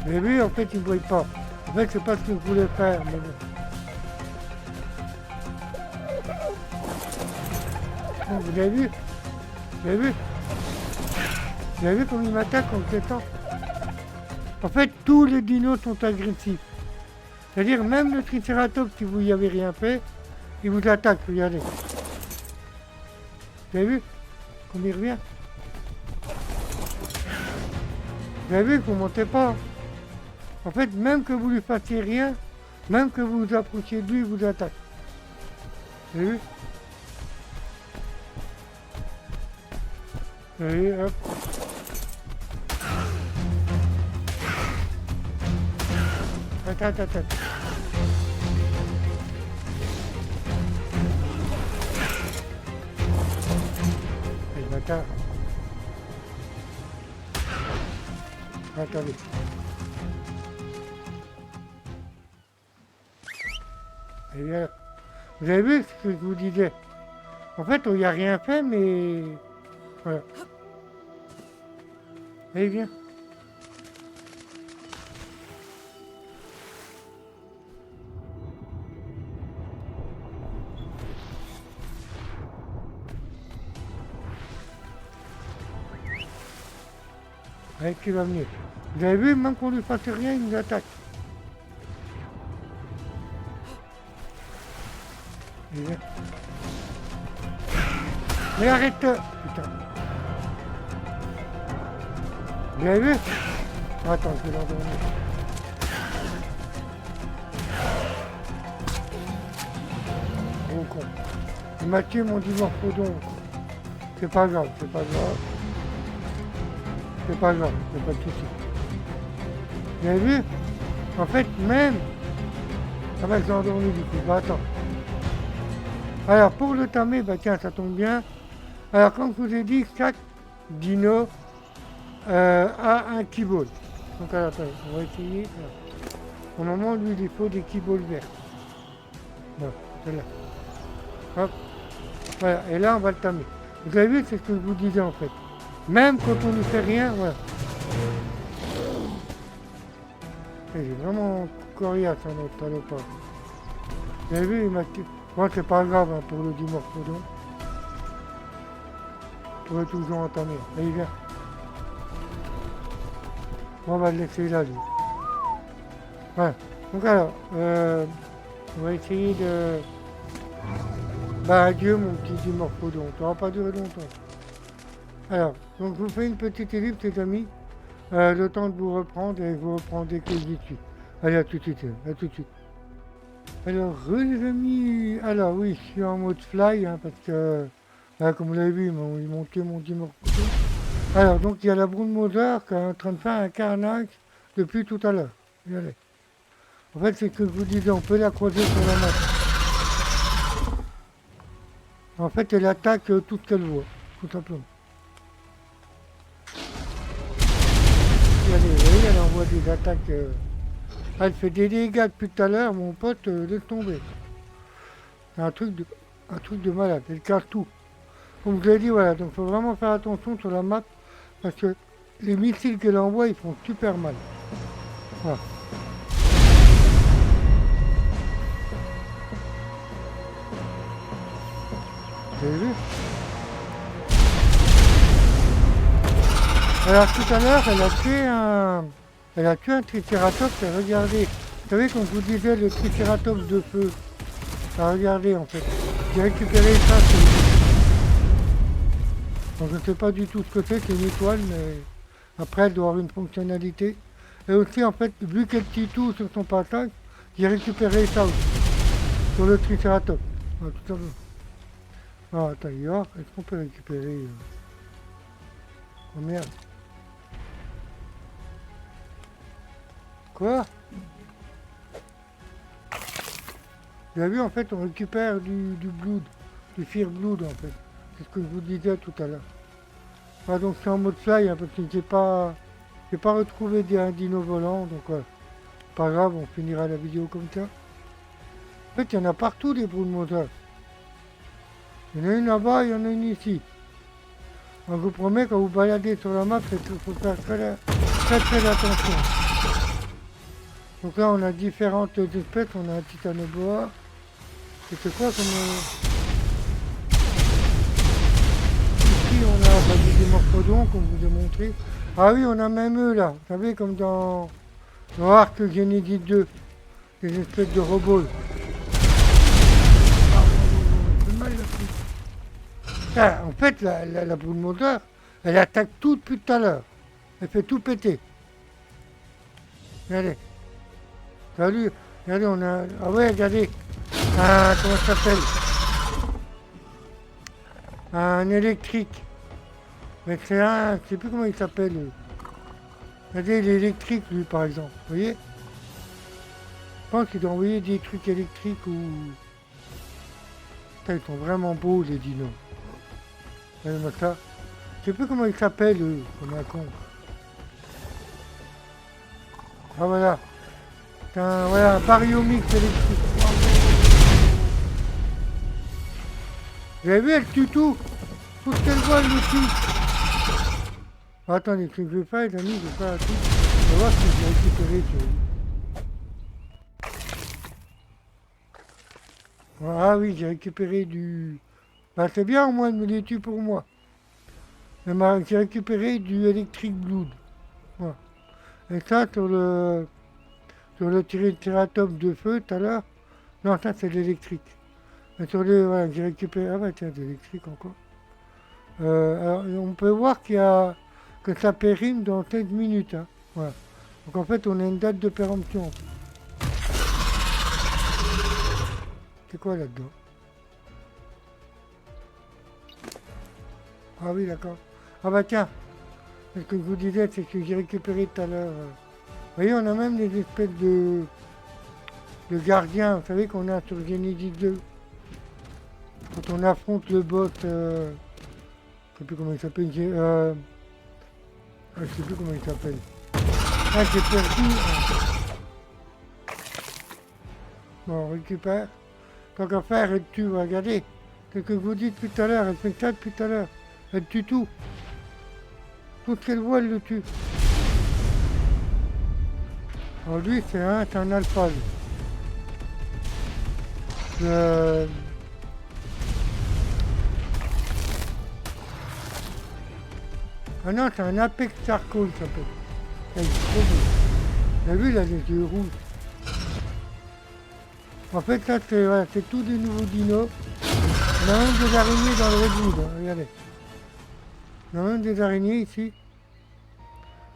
Vous avez vu, en fait, il ne voit pas. En fait, c'est pas ce que je voulais faire, mais bon. Bon, vous avez vu? Vous avez vu? Vous avez vu comme il m'attaque en se détend? En fait, tous les dinos sont agressifs. C'est-à-dire, même le triceratops, si vous n'y avez rien fait, il vous attaque, regardez. Vous avez vu? Comme il revient? Vous avez vu, vous ne montez pas. En fait, même que vous lui fassiez rien, même que vous vous approchiez de lui, il vous attaque. Vous avez vu? Vous avez vu, hop. Attends. Et le bâtard. Attendez. Et bien, vous avez vu ce que je vous disais? En fait, on n'y a rien fait, mais... Voilà. Allez, viens. Allez, qui va venir. Vous avez vu, même qu'on lui fasse rien, il nous attaque. Et viens. Mais arrête! Putain. Vous avez vu? Attends, je vais l'endormir. Gros con. Il m'a tué mon dimorphodon. C'est pas grave. C'est pas de soucis. Vous avez vu? En fait, même... Ah bah, je l'ai endormi du coup. Bah, attends. Alors, pour le tamer, bah tiens, ça tombe bien. Alors, comme je vous ai dit, chaque dino a un keyball. Donc, alors, attendez, on va essayer. Au moment, lui, il faut des keyballs verts. Voilà, celle-là. Hop. Voilà, et là, on va le tamer. Vous avez vu, c'est ce que je vous disais, en fait. Même quand on ne fait rien, voilà. Il est vraiment coriace, notre salopard. Vous avez vu, il m'a... Bon, c'est pas grave hein, pour le dimorphodon. On pourrait toujours entamer. Allez, viens. Bon, on va le laisser là, lui. Voilà. Donc alors, on va essayer de... Bah, adieu, mon petit dimorphodon. Ça va pas durer longtemps. Alors, donc je vous fais une petite ellipse, les amis. Le temps de vous reprendre et je vous reprends dès que j'y suis. Allez, à tout de suite. Alors, les amis, alors oui, je suis en mode fly, hein, parce que, comme vous l'avez vu, ils m'ont tué mon dimorphodon. Alors, donc, il y a la Brood Mother qui est en train de faire un carnage depuis tout à l'heure. Regardez. En fait, c'est ce que je vous disais, on peut la croiser sur la map. En fait, elle attaque tout ce qu'elle voit, tout simplement. Regardez, vous voyez, elle envoie des attaques... Elle fait des dégâts depuis tout à l'heure, mon pote, laisse tomber. C'est un truc de malade. Elle casse tout. Comme je l'ai dit, voilà. Donc, il faut vraiment faire attention sur la map parce que les missiles qu'elle envoie, ils font super mal. Voilà. Vous avez vu? Alors tout à l'heure, elle a tué un triceratops, et regardez. Vous savez, comme je vous disais, le triceratops de feu. Regardez en fait. J'ai récupéré ça. Donc, je ne sais pas du tout ce que c'est une étoile, mais après elle doit avoir une fonctionnalité. Et aussi en fait, vu qu'elle titoue sur son passage, j'ai récupéré ça aussi. Sur le triceratops. Ah, tout à l'heure. Ah, attends, est-ce qu'on peut récupérer Oh merde. Quoi? Vous avez vu, en fait, on récupère du blood, du fear blood, en fait. C'est ce que je vous disais tout à l'heure. Ah, donc c'est en mode fly, hein, parce que j'ai pas retrouvé un dino volant, donc ouais. Pas grave, on finira la vidéo comme ça. En fait, il y en a partout des broodmotors. Il y en a une là-bas, il y en a une ici. Donc, je vous promets, quand vous baladez sur la map, il faut faire très attention. Donc là, on a différentes espèces. On a un titanoboa. C'est quoi comme... Ici, on a des morphodons, comme je vous ai montré. Ah oui, on a même eux, là. Vous savez, comme dans Arc Genesis 2. Des espèces de robots. C'est mal, là. En fait, la boule moteur, elle attaque tout depuis tout à l'heure. Elle fait tout péter. Regardez. Salut. Regardez, on a... Ah ouais, regardez. Comment ça s'appelle? Un électrique. Mais c'est un... Je sais plus comment il s'appelle. Regardez, l'électrique, lui, par exemple. Vous voyez? Je pense qu'il doit envoyer des trucs électriques ou... Putain, ils sont vraiment beaux, les dinos. Regardez-moi ça. Je sais plus comment il s'appelle, comme un con. Ah, voilà. Voilà, un bariomix électrique. Vous avez vu, elle tue tout. Tout ce qu'elle voit, elle le tue. Attendez, ce que je vais faire, les amis, je vais faire un truc. On va voir si je vais récupérer. Ah oui, j'ai récupéré du... Bah, c'est bien au moins de me les tuer pour moi. J'ai récupéré du Electric Blood. Voilà. Et ça, sur le triceratops de feu tout à l'heure. Non, ça c'est l'électrique. Et sur les... Voilà, j'ai récupéré... Ah bah tiens, de l'électrique encore. Alors, on peut voir que ça périme dans 15 minutes. Hein. Voilà. Donc en fait, on a une date de péremption. C'est quoi là-dedans? Ah oui, d'accord. Ah bah tiens, ce que je vous disais, c'est que j'ai récupéré tout à l'heure. Vous voyez, on a même des espèces de gardiens, vous savez, qu'on a sur Genesis 2. Quand on affronte le boss, je sais plus comment il s'appelle. Je sais plus comment il s'appelle. Ah, j'ai perdu. Bon, on récupère. Tant qu'à faire, elle tue, regardez. C'est ce que je vous dis depuis tout à l'heure, elle fait ça depuis tout à l'heure. Elle tue tout. Tout ce qu'elle voit, elle le tue. Alors lui, c'est un alpha. Ah non, c'est un Apex Charcoal, ça s'appelle. Il est trop beau. Vous avez vu, là, les yeux rouges. En fait, ça, c'est tout des nouveaux dinos. On a même des araignées dans le redwood, hein, regardez. On a même des araignées ici.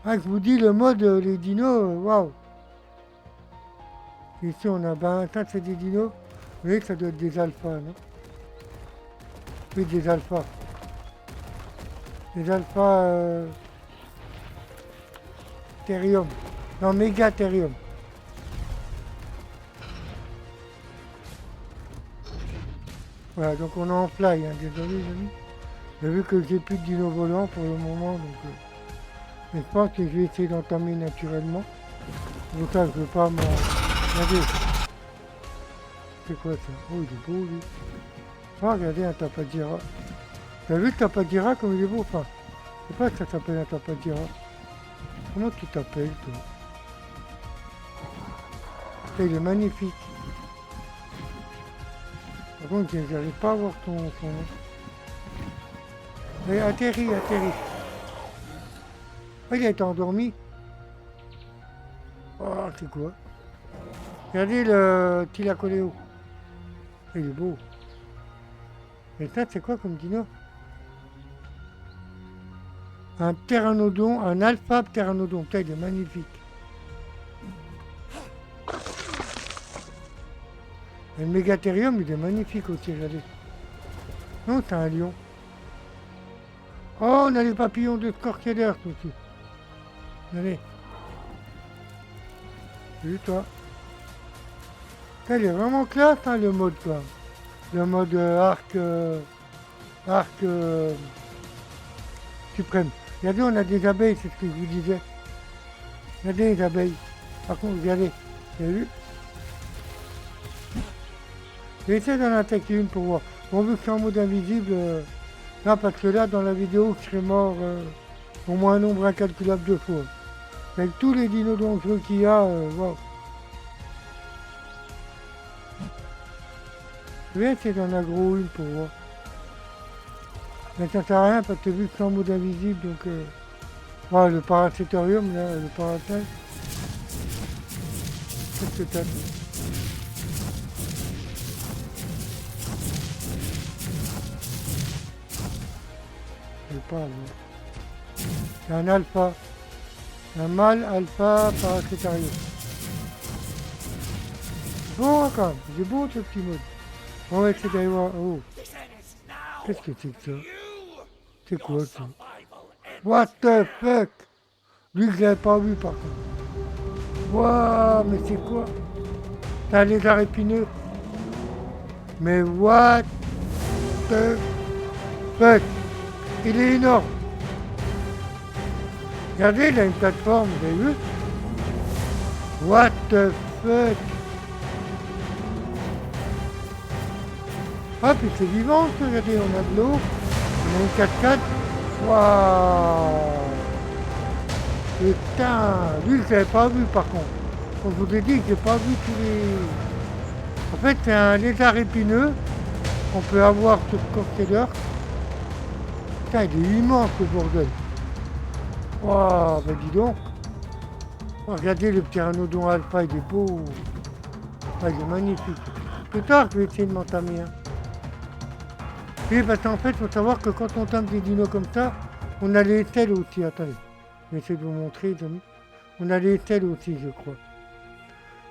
Ah, je vous dis, le mode, les dinos, waouh. Ici, on a, ça, c'est des dinos. Vous voyez que ça doit être des alphas, non? Oui, des alphas. Des alphas... Therium. Non, méga Therium. Voilà, donc on est en fly, hein, désolé les amis. J'ai vu que j'ai plus de dinos volants pour le moment, donc mais je pense que je vais essayer d'entamer naturellement. C'est pour ça que je ne veux pas m'en... Regardez. C'est quoi ça? Oh, il est beau lui. Oh, regardez un tapadira. T'as vu le tapadira comme il est beau? Enfin, je sais pas si ça s'appelle un tapadira. Comment tu t'appelles toi? Il est magnifique. Par contre, je n'arrive pas à voir ton nom. Mais atterris. Oh, il a été endormi. Oh, c'est quoi? Regardez le Tilacoléo. Il est beau. Et ça, c'est quoi comme dino? Un pteranodon, un alpha pteranodon. Putain, il est magnifique. Et le mégathérium, il est magnifique aussi, regardez. Non, c'est un lion. Oh, on a les papillons de Scorcader aussi. Allez. Salut toi. Ça, il est vraiment classe, hein, le mode, quoi. Le mode arc suprême. Regardez, on a des abeilles, c'est ce que je vous disais. Regardez les abeilles. Par contre, regardez. Vous avez vu? J'ai essayé d'en attaquer une pour voir. Bon, vu que c'est en mode invisible, non, parce que là, dans la vidéo, je serais mort au moins un nombre incalculable de fois. Avec tous les dinos dangereux qu'il y a, wow. Je vais essayer d'en aggro une pour voir. Mais ça sert à rien parce que vu que c'est en mode invisible, donc... voilà, le paracétorium, là, le paracel. Qu'est-ce que t'as? Je sais pas, moi. C'est un alpha. Un mâle alpha paracétorium. Bon, quand même. Il est beau, ce petit mode. On va essayer d'aller voir... Oh. Qu'est-ce que c'est que ça? C'est quoi ça? What the fuck? Lui, je l'avais pas vu par contre. Waouh, mais c'est quoi? C'est un lézard épineux. Mais what the fuck? Il est énorme. Regardez, il a une plateforme, vous avez vu? What the fuck? Ah, puis c'est vivant, regardez, on a de l'eau, on a une cascade. Waouh! Putain, lui, je l'avais pas vu par contre. Comme je vous ai dit, j'ai pas vu tous les... En fait, c'est un lézard épineux qu'on peut avoir sur Scorcader. Putain, il est immense, ce bordel. Waouh, bah dis donc. Oh, regardez le pteranodon alpha, il est beau. Ah, il est magnifique. Plus tard, je vais essayer de m'entamer. Hein. Oui, parce qu'en fait, il faut savoir que quand on tame des dinos comme ça, on a les ailes aussi. Attendez, je vais essayer de vous montrer, les amis. On a les ailes aussi, je crois.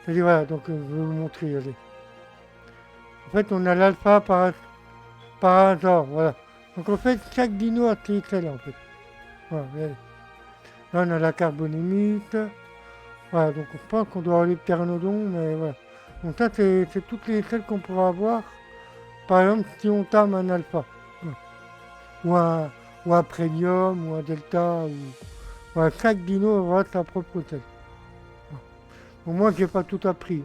C'est-à-dire, voilà, donc je vais vous montrer, allez. En fait, on a l'alpha par hasard, voilà. Donc en fait, chaque dino a ses ailes, en fait. Voilà, regardez. Là, on a la carbonémite. Voilà, donc on pense qu'on doit avoir les pteranodons, mais voilà. Donc ça, c'est toutes les ailes qu'on pourra avoir. Par exemple, si on tame un alpha, ou un premium, ou un delta, ou voilà, chaque dino aura sa propre tête. Au moins, j'ai pas tout appris.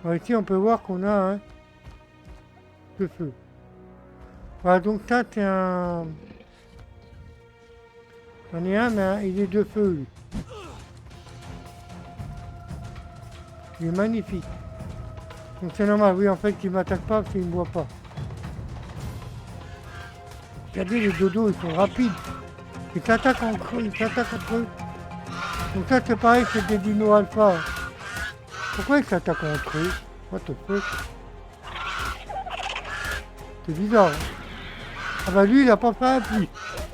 Alors, ici, on peut voir qu'on a un de feu. Voilà, donc ça, c'est un... J'en ai un, mais il est de feu, lui. Il est magnifique. Donc c'est normal, oui, en fait, il ne m'attaque pas parce qu'il ne me voit pas. Regardez, les dodos, ils sont rapides. Ils s'attaquent entre eux, Donc ça, c'est pareil, c'est des dinos alpha. Pourquoi ils s'attaquent entre eux? What the fuck? C'est bizarre. Hein. Ah bah lui, il a pas fait un pli.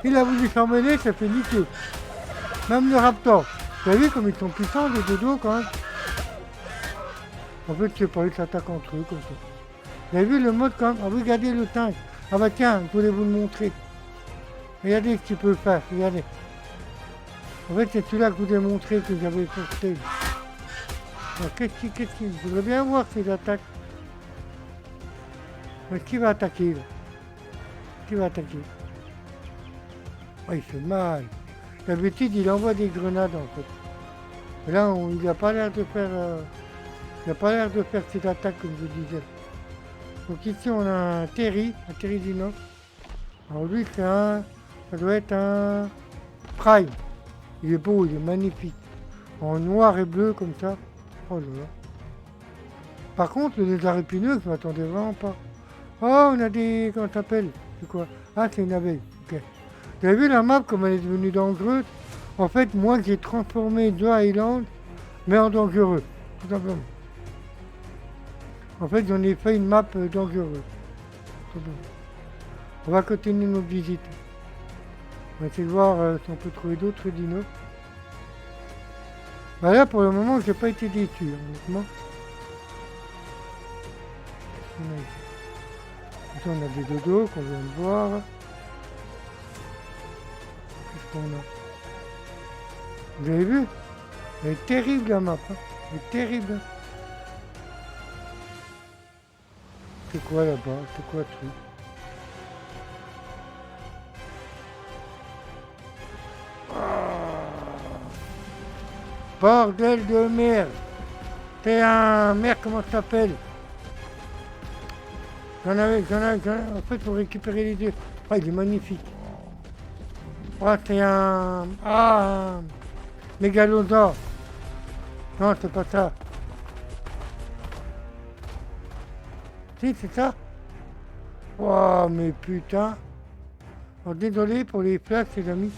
Il a voulu s'emmêler, ça fait niquer. Même le raptor. Vous avez vu comme ils sont puissants, les dodos, quand même? En fait, je sais pas, ils s'attaquent entre eux, comme ça. Vous avez vu le mode, quand même? Ah, regardez le tank. Ah bah tiens, je voulais vous le montrer. Regardez ce qu'il peut faire, regardez. En fait, c'est celui-là que je vous ai montré que j'avais porté. Alors, qu'est-ce qu'il... Je voudrais bien voir ses attaques. Mais qui va attaquer, là? Qui va attaquer? Oh, il fait mal. D'habitude, il envoie des grenades, en fait. Et là, il n'a pas l'air de faire... Il n'a pas l'air de faire ses attaques comme je disais. Donc ici on a un Therizino. Alors lui ça doit être un Prime. Il est beau, il est magnifique. En noir et bleu comme ça. Oh là là. Par contre le lézard épineux, je m'attendais vraiment pas. Oh on a des... comment ça s'appelle? C'est quoi? Ah c'est une abeille. Ok. Vous avez vu la map comme elle est devenue dangereuse? En fait moi j'ai transformé The Island mais en dangereux. Tout simplement. En fait j'en ai fait une map dangereuse. On va continuer notre visite. On va essayer de voir si on peut trouver d'autres dinos. Bah là pour le moment j'ai pas été déçu honnêtement. Ici on a des dodos qu'on vient de voir. Qu'est-ce qu'on a? Vous avez vu? Elle est terrible la map. Hein. Elle est terrible. C'est quoi là-bas? C'est quoi ce truc? Bordel de merde! T'es un... Merde, comment ça s'appelle? J'en avais... En fait, pour récupérer les deux. Ah, il est magnifique. Ah, c'est un... Ah, un... Mégalosaure. Non, c'est pas ça. Si, c'est ça? Oh, mais putain. Oh, désolé pour les flashs, les amis.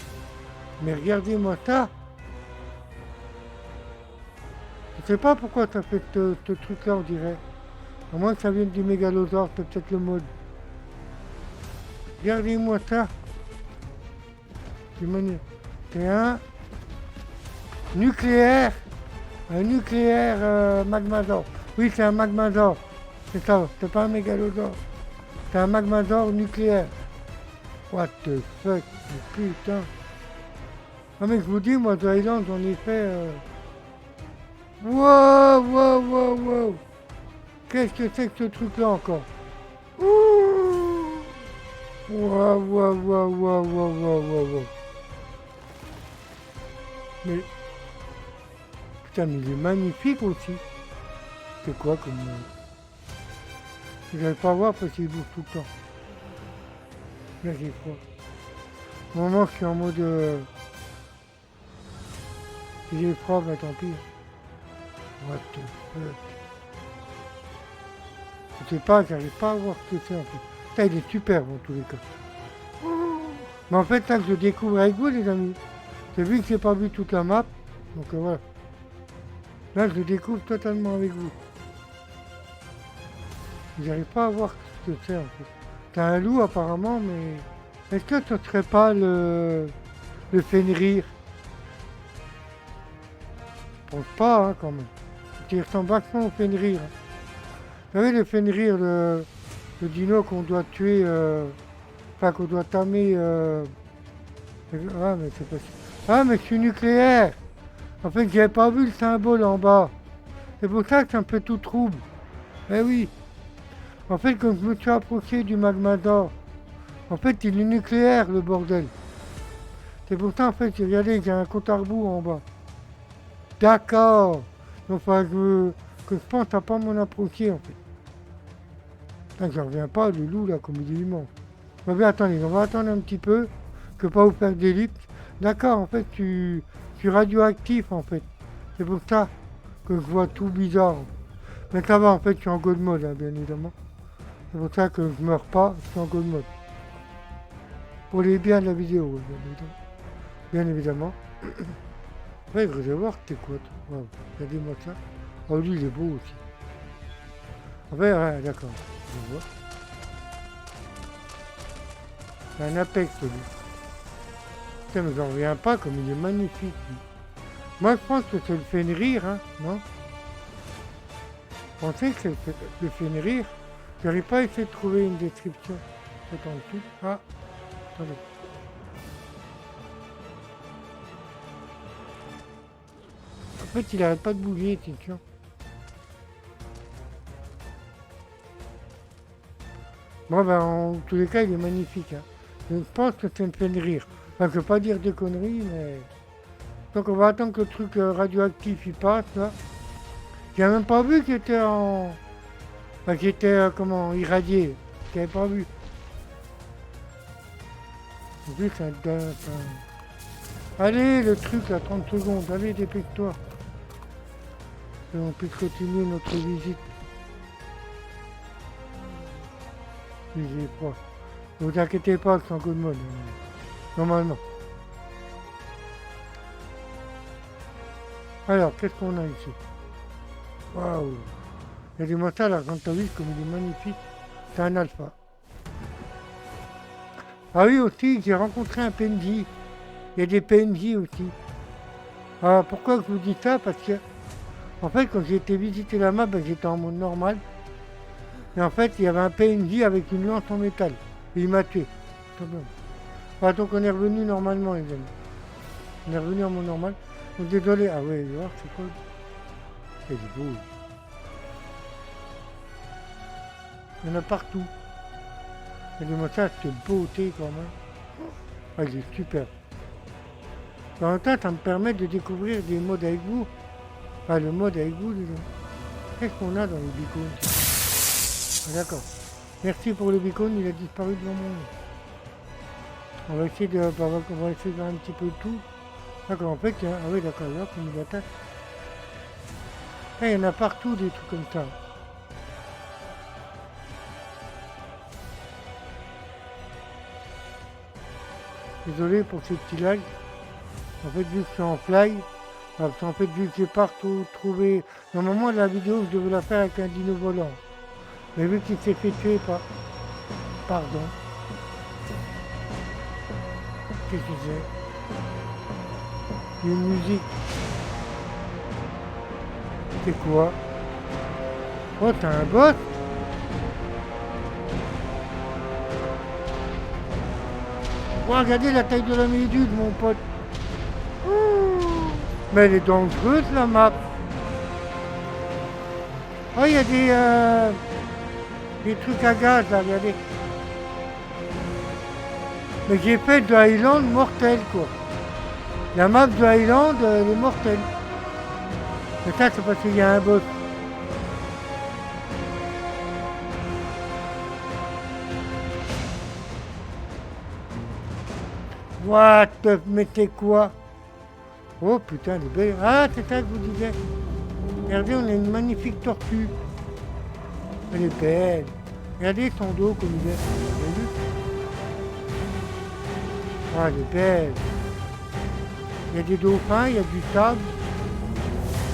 Mais regardez-moi ça. Je sais pas pourquoi ça fait ce truc-là, on dirait. À moins que ça vienne du mégalosaure, c'est peut-être le mode. Regardez-moi ça. C'est un nucléaire. Un nucléaire magmasaure. Oui, c'est un magmasaure. C'est ça, c'est pas un mégalosaure. C'est un magmasaure nucléaire. What the fuck, mais putain. Ah mais je vous dis, moi, The Island, j'en ai fait... Wow, wow, wow, wow. Qu'est-ce que c'est que ce truc-là encore? Ouh. Wow, wow, wow, wow, wow, wow, wow. Mais... Putain, mais il est magnifique aussi. C'est quoi comme... Je n'arrive pas à voir parce qu'il bouge tout le temps. Là, j'ai froid. Au moment où je suis en mode... Si j'ai froid, bah tant pis. What the fuck. Je sais pas, j'arrive pas à voir ce que c'est en fait. Ça, il est superbe en tous les cas. Mais en fait, là que je découvre avec vous, les amis. J'ai vu que j'ai pas vu toute la map. Donc voilà. Là, je le découvre totalement avec vous. J'arrive pas à voir ce que c'est en fait. C'est un loup apparemment, mais... Est-ce que ce serait pas le Fenrir? Je pense pas, hein, quand même. Il ressemble vachement au Fenrir. Hein. Vous savez, le Fenrir, le dino qu'on doit tuer, enfin qu'on doit tamer... Ah, mais c'est pas... Ah, mais je suis nucléaire! En fait, j'avais pas vu le symbole en bas. C'est pour ça que c'est un peu tout trouble. Eh oui. En fait, quand je me suis approché du magmasaure, en fait, il est nucléaire, le bordel. C'est pour ça, en fait, regardez, j'ai un compte à rebours en bas. D'accord. Donc, que je pense à pas m'en approcher, en fait. Putain, j'en reviens pas, le loup, là, comme il est immense. Mais attendez, on va attendre un petit peu, que pas vous faire d'ellipse. D'accord, en fait, tu suis radioactif, en fait. C'est pour ça que je vois tout bizarre. Mais ça va, en fait, je suis en God mode, hein, bien évidemment. C'est pour ça que je meurs pas, je suis en God mode. Pour les biens de la vidéo, bien évidemment. Ouais, je voudrais voir c'était quoi, toi. Wow. Regardez-moi ça. Oh, lui, il est beau aussi. Ah ben, ouais, d'accord. Je vois. C'est un apex, lui. Putain, mais j'en reviens pas comme il est magnifique, lui. Moi, je pense que c'est le Fenrir, hein, non? Vous pensez que c'est le Fenrir? J'arrive pas à essayer de trouver une description. C'est en dessous. Ah, attendez. En fait, il arrête pas de bouger, c'est chiant. Bon, ben, en tous les cas, il est magnifique. Hein. Je pense que c'est une Fenrir. Enfin, je veux pas dire de conneries, mais... Donc, on va attendre que le truc radioactif, il passe, là. J'ai même pas vu qu'il était en... Enfin, qu'il était, comment, irradié. J'avais pas vu. En plus, Allez, le truc, là, 30 secondes. Allez, dépêche-toi. Et on puisse continuer notre visite. Si j'ai pas. Ne vous inquiétez pas, c'est un coup de mode. Normalement. Alors, qu'est-ce qu'on a ici? Waouh! Il y a des montagnes à Argentaville comme il est magnifique. C'est un alpha. Ah oui, aussi, j'ai rencontré un PNJ. Il y a des PNJ aussi. Alors, pourquoi je vous dis ça? Parce que, en fait, quand j'ai été visiter la map, j'étais en mode normal. Et en fait, il y avait un PNJ avec une lance en métal. Et il m'a tué. Ah, donc on est revenu normalement, les amis. On est revenu en mode normal. Donc désolé. Ah ouais, c'est quoi? C'est beau. Il y en a partout. Il y a des montagnes de beauté quand même. Ah, il est super. En même temps, ça me permet de découvrir des modes avec vous. Enfin, le mode avec vous, les amis. Qu'est-ce qu'on a dans les beacons? Ah, d'accord. Merci pour le beacon, il a disparu devant mon nez. On va essayer de faire un petit peu tout. D'accord, en fait, ah oui, d'accord, là, comme il attaque. Ah, il y en a partout des trucs comme ça. Désolé pour ces petits lags. En fait, vu que c'est en fly, parce qu'en fait, vu que j'ai pas trouvé... Normalement, la vidéo, je devais la faire avec un dino volant. Mais vu qu'il s'est fait tuer par... Pardon. Qu'est-ce que c'est? Une musique. C'est quoi? Oh, t'as un boss? Oh, regardez la taille de la méduse, mon pote. Mais elle est dangereuse, la map. Oh, il y a des trucs à gaz, là, regardez. Mais j'ai fait de Highland mortel, quoi. La map de Highland, elle est mortelle. Mais ça, c'est parce qu'il y a un boss. What? Mais c'est quoi? Oh putain, elle est belle. Ah, c'est ça que je vous disais. Regardez, on a une magnifique tortue. Elle est belle. Regardez son dos comme il est. Vous avez vu? Ah, elle est belle. Il y a des dauphins, il y a du sable.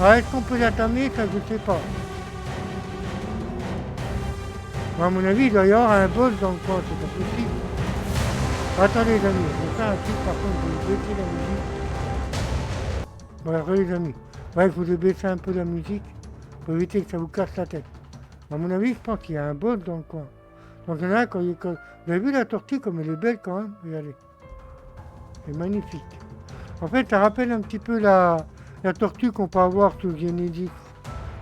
Ah, est-ce qu'on peut la tamer? Ça, je sais pas. À mon avis, il doit y avoir un boss dans le coin, c'est pas possible. Attendez les amis, je vais faire un truc, par contre, je vais baisser la musique. Voilà, les amis. Ouais, je vous ai baissé un peu la musique pour éviter que ça vous casse la tête. À mon avis, je pense qu'il y a un boss dans le coin. Donc il y en a quand il... Vous avez vu la tortue comme elle est belle quand même? Regardez. C'est magnifique. En fait, ça rappelle un petit peu la tortue qu'on peut avoir sur Genesis.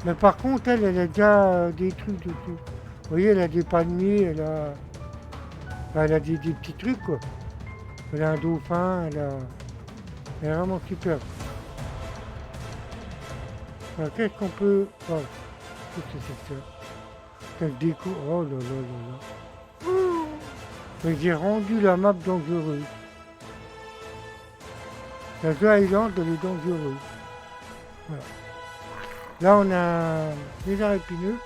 Mais par contre, elle a déjà des trucs dessus. Vous voyez, elle a des palmiers, elle a des petits trucs, quoi. Elle a un dauphin, elle est vraiment super. Alors, qu'est-ce qu'on peut... Oh, qu'est-ce que c'est que ça? C'est le déco... Oh là là là là. Mais j'ai rendu la map dangereuse. La The Island, elle est dangereuse. Voilà. Là, on a des arts épineux.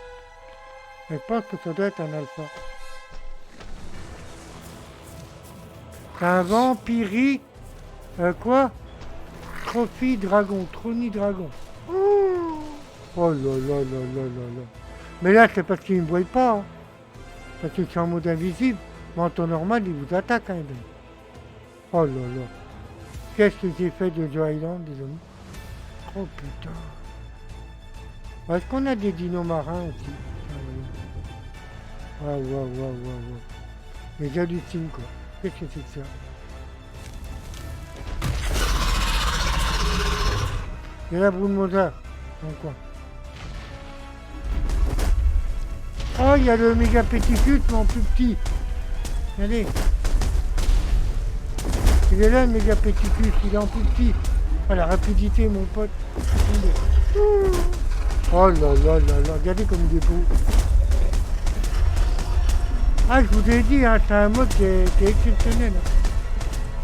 Je pense que ça doit être un alpha. C'est un vampirique. Quoi? Trophy dragon. Trony dragon. Oh là là là là là là. Mais là, c'est parce qu'ils ne me voient pas. Hein. Parce qu'ils sont en mode invisible. Mais en temps normal, ils vous attaquent. Hein, oh là là. Qu'est-ce que j'ai fait de The Island, les amis? Oh putain. Est-ce qu'on a des dinos marins aussi? Ah ouais, ouais. Mais j'hallucine, quoi. Qu'est-ce que c'est que ça? Il y a la Brume Mozart, dans le coin. Oh, il y a le Mégapithecus, mais en plus petit. Regardez. Il est là, le Mégapithecus, il est en plus petit. Oh, la rapidité, mon pote. Oh Oh là là là là, regardez comme il est beau. Ah, je vous ai dit, hein, c'est un mode qui est exceptionnel. Hein.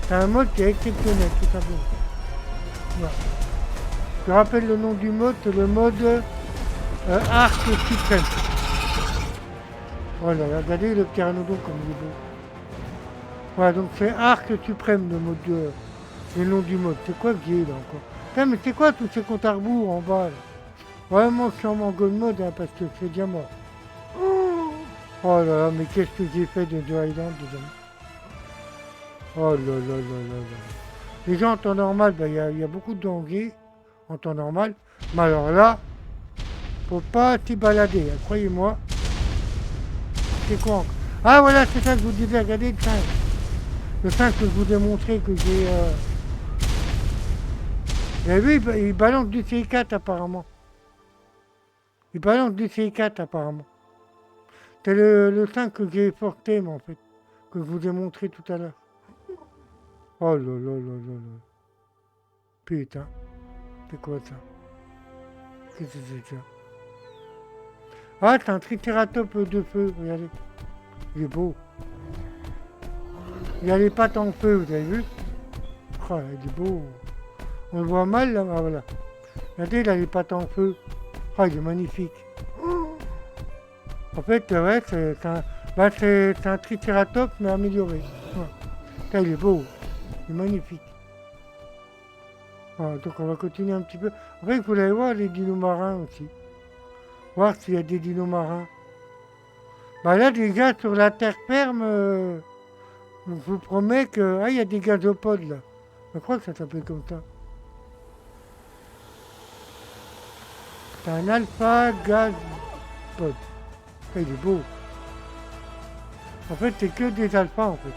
C'est un mode qui est exceptionnel, tout simplement. Voilà. Je rappelle le nom du mode, c'est le mode Arc Suprême. Voilà, regardez le pteranodon comme il est beau. Voilà, donc c'est Arc Suprême le mode le nom du mode. C'est quoi que j'ai là encore? Putain, mais c'est quoi tous ces comptes à rebours en bas là? Vraiment, je suis en go mode hein, parce que c'est déjà mort. Oh là là, mais qu'est-ce que j'ai fait de The Island, les amis? Oh là là là là là. Les gens en temps normal, il y a beaucoup de dangers en temps normal. Mais alors là, faut pas t'y balader, hein, croyez-moi. C'est quoi encore? Ah voilà, c'est ça que je vous disais, regardez le 5. Le 5 que je vous ai montré que j'ai... Vous avez vu, il balance du C4 apparemment. Il balance du C4 apparemment. C'est le 5 que j'ai porté, mais en fait, que je vous ai montré tout à l'heure. Oh là là là là là. Putain, c'est quoi ça? Qu'est-ce que c'est ça? Ah, c'est un triceratops de feu, regardez. Il est beau. Il a les pattes en feu, vous avez vu? Oh, il est beau. On le voit mal là, ah, voilà. Regardez, il a les pattes en feu. Oh, il est magnifique. En fait, ouais, c'est un triceratops mais amélioré. Ouais. Là, il est beau. Il est magnifique. Ouais, donc on va continuer un petit peu. En fait, vous allez voir les dinos marins aussi. Voir s'il y a des dinos marins. Bah là, déjà, sur la terre ferme, je vous promets que... Ah, il y a des gazopodes là. Je crois que ça s'appelle comme ça. C'est un alpha gazopode. Il est beau. En fait, c'est que des alphas en fait.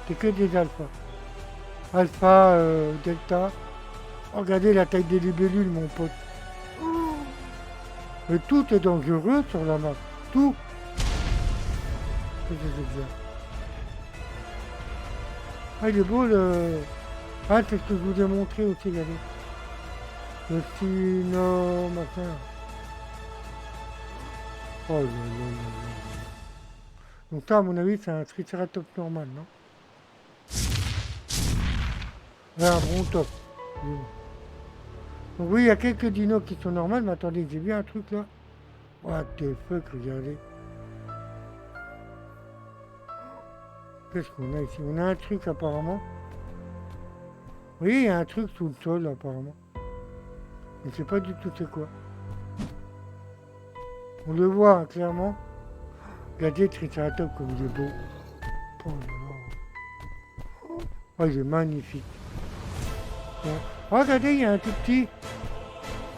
C'est que des alphas. Alpha, delta. Oh, regardez la taille des libellules, mon pote. Mais tout est dangereux sur la map. Tout. Ah, il est beau le... Ah, c'est ce que je vous ai montré aussi, regardez. Le Sino, machin. Oh là là là là. Donc ça, à mon avis, c'est un triceratops normal, non? Ouais, un brontops. Donc oui, il y a quelques dinos qui sont normales, mais attendez, j'ai vu un truc là. What the fuck, regardez. Qu'est-ce qu'on a ici? On a un truc apparemment. Vous voyez, il y a un truc sous le sol apparemment. Je ne sais pas du tout c'est quoi. On le voit hein, clairement. Regardez Triceratops comme il est beau. Oh là là. Oh, il est magnifique. Bon. Oh, regardez, il y a un tout petit.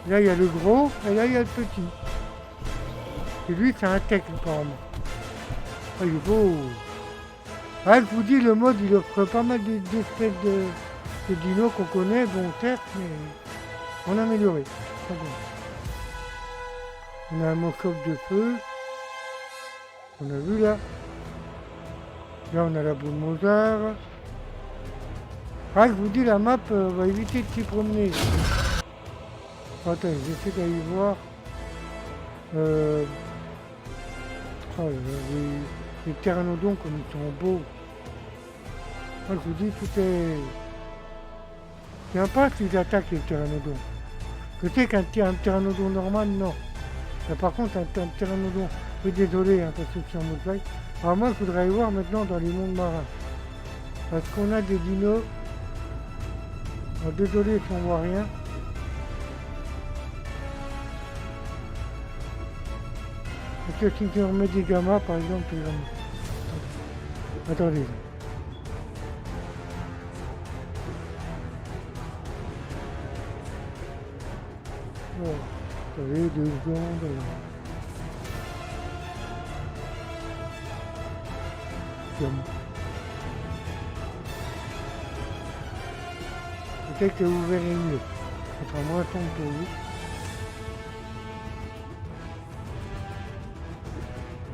Là, il y a le gros et là, il y a le petit. Et lui, c'est un tech apparemment. Oh, il est beau. Ah, je vous dis, le mode, il offre pas mal d'espèces de dinos qu'on connaît, bon, certes, mais on a amélioré. Bon. On a un mocop de feu. On a vu là. Là, on a la boule Mozart. Ah, je vous dis, la map va éviter de s'y promener. Attends, j'essaie d'aller voir. Oh là là, les pteranodons comme ils sont beaux. Moi, je vous dis, tout est... J'aime pas qu'ils attaquent les pteranodons. Je sais qu'un pteranodon normal, non. Mais par contre, un pteranodon... Je suis désolé, hein, parce que je suis en mode live. Alors moi, je voudrais aller voir maintenant dans les mondes marins. Parce qu'on a des dinos... Alors, désolé si on voit rien. Parce que si je remets des gammas, par exemple, attendez. Oh, attendez 2 secondes. Peut-être que vous verrez mieux. Ça sera moins sombre pour vous.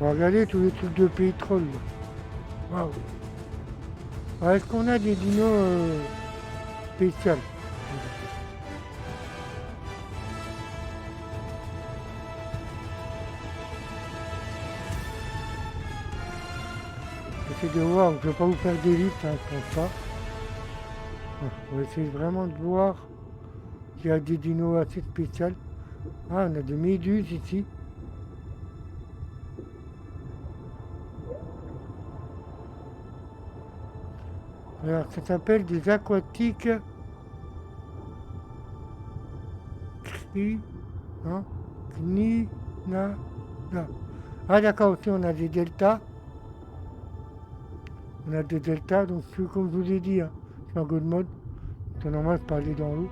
On va regarder tous les trucs de pétrole. Waouh. Alors, est-ce qu'on a des dinos spéciales? essayer de voir. Je vais pas vous faire des listes, hein, je pense pas. On va essayer vraiment de voir s'il y a des dinos assez spéciaux. Ah, on a des méduses ici. Alors, ça s'appelle des aquatiques. Hein, ah, d'accord, aussi on a des deltas. On a des deltas, donc comme je vous ai dit, hein, c'est en good mode. C'est normal de parler dans l'eau.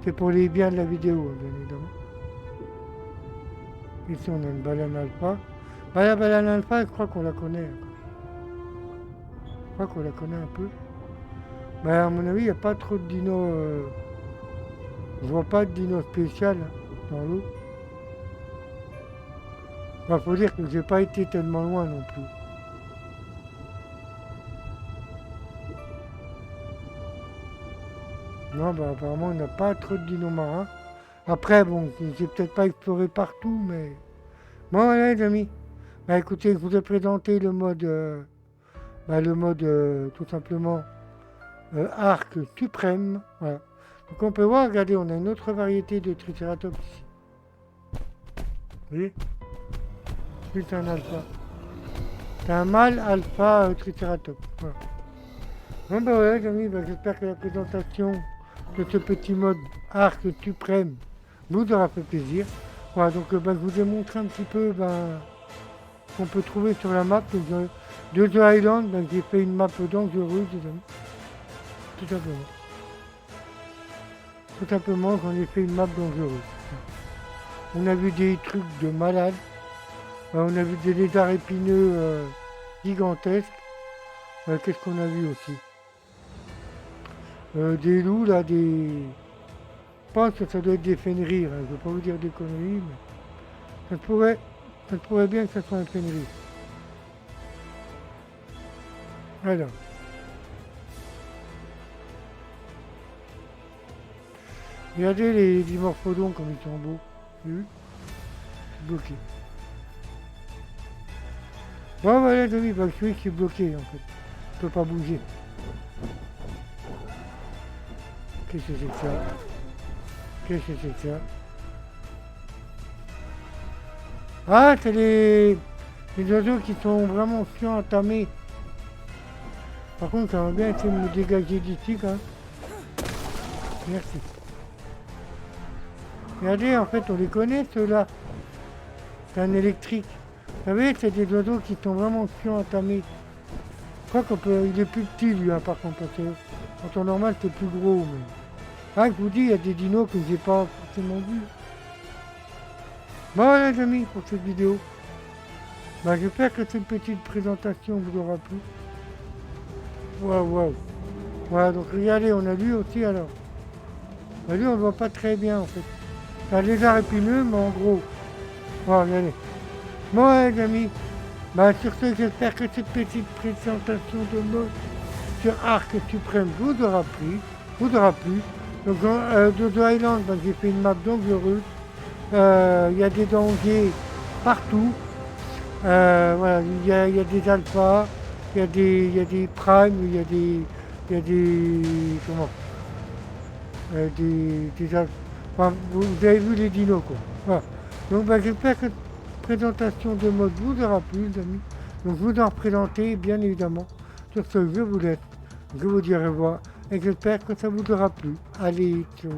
C'est pour les biens de la vidéo, hein, bien évidemment. Ici, on a une baleine alpha. Bah, la baleine alpha, je crois qu'on la connaît. Je crois qu'on la connaît un peu. Bah, à mon avis, il n'y a pas trop de dinos. Je vois pas de dinos spécial dans l'eau. Bah, faut dire que j'ai pas été tellement loin non plus. Non, bah apparemment, il n'y a pas trop de dinos marins. Après, bon, j'ai peut-être pas exploré partout, mais... Bon, voilà, les amis. Bah, écoutez, je vous ai présenté le mode... tout simplement, arc suprême. Voilà. Donc, on peut voir, regardez, on a une autre variété de Triceratops ici. Vous voyez? C'est un alpha. C'est un mâle alpha Triceratops. Voilà. Bon, bah voilà, les amis, bah, j'espère que la présentation de ce petit mode arc suprême vous aura fait plaisir. Voilà, donc je vous ai montré un petit peu ce qu'on peut trouver sur la map de The Island. J'ai fait une map dangereuse, les amis. Tout simplement. Tout simplement, j'en ai fait une map dangereuse. On a vu des trucs de malades. On a vu des lézards épineux gigantesques. Qu'est-ce qu'on a vu aussi? Des loups, là, des... Je pense que ça doit être des Fenrir, hein. Je ne vais pas vous dire des conneries, mais ça pourrait bien que ça soit un Fenrir. Alors. Regardez les dimorphodons comme ils sont beaux. Vous avez vu? C'est bloqué. Bon voilà les amis, celui qui est bloqué en fait. Je peux pas bouger. Qu'est-ce que c'est que ça? Qu'est-ce que c'est que ça? Ah, c'est les oiseaux qui sont vraiment chiants à tamer. Par contre, ça va bien essayer de me dégager d'ici quand même. Merci. Regardez, en fait, on les connaît ceux-là. C'est un électrique. Vous savez, c'est des oiseaux qui sont vraiment chiants à tamer. Je crois qu'on peut... Il est plus petit lui, hein, par contre, parce que en temps normal, c'est plus gros. Mais... Ah, je vous dis, il y a des dinos que j'ai pas forcément vus. Bon, les amis, pour cette vidéo. J'espère que cette petite présentation vous aura plu. Waouh. Voilà, donc regardez, on a lui aussi alors. Lui, on ne voit pas très bien en fait. C'est un lézard épineux, mais en gros. Voilà, regardez. Bon, les amis. Sur ce, j'espère que cette petite présentation de mode sur Arc Suprême vous aura plu. Donc, de The Island, j'ai fait une map dangereuse. Il y a des dangers partout. Voilà, il y a des alphas, il y a des primes, il y a des comment enfin, vous avez vu les dinos quoi. Voilà. Donc j'espère que cette présentation de mode vous aura plu les amis. Donc je vous en représenter bien évidemment. Sur ce je vous laisse. Je vous dis au revoir et j'espère que ça vous aura plu. Allez, ciao.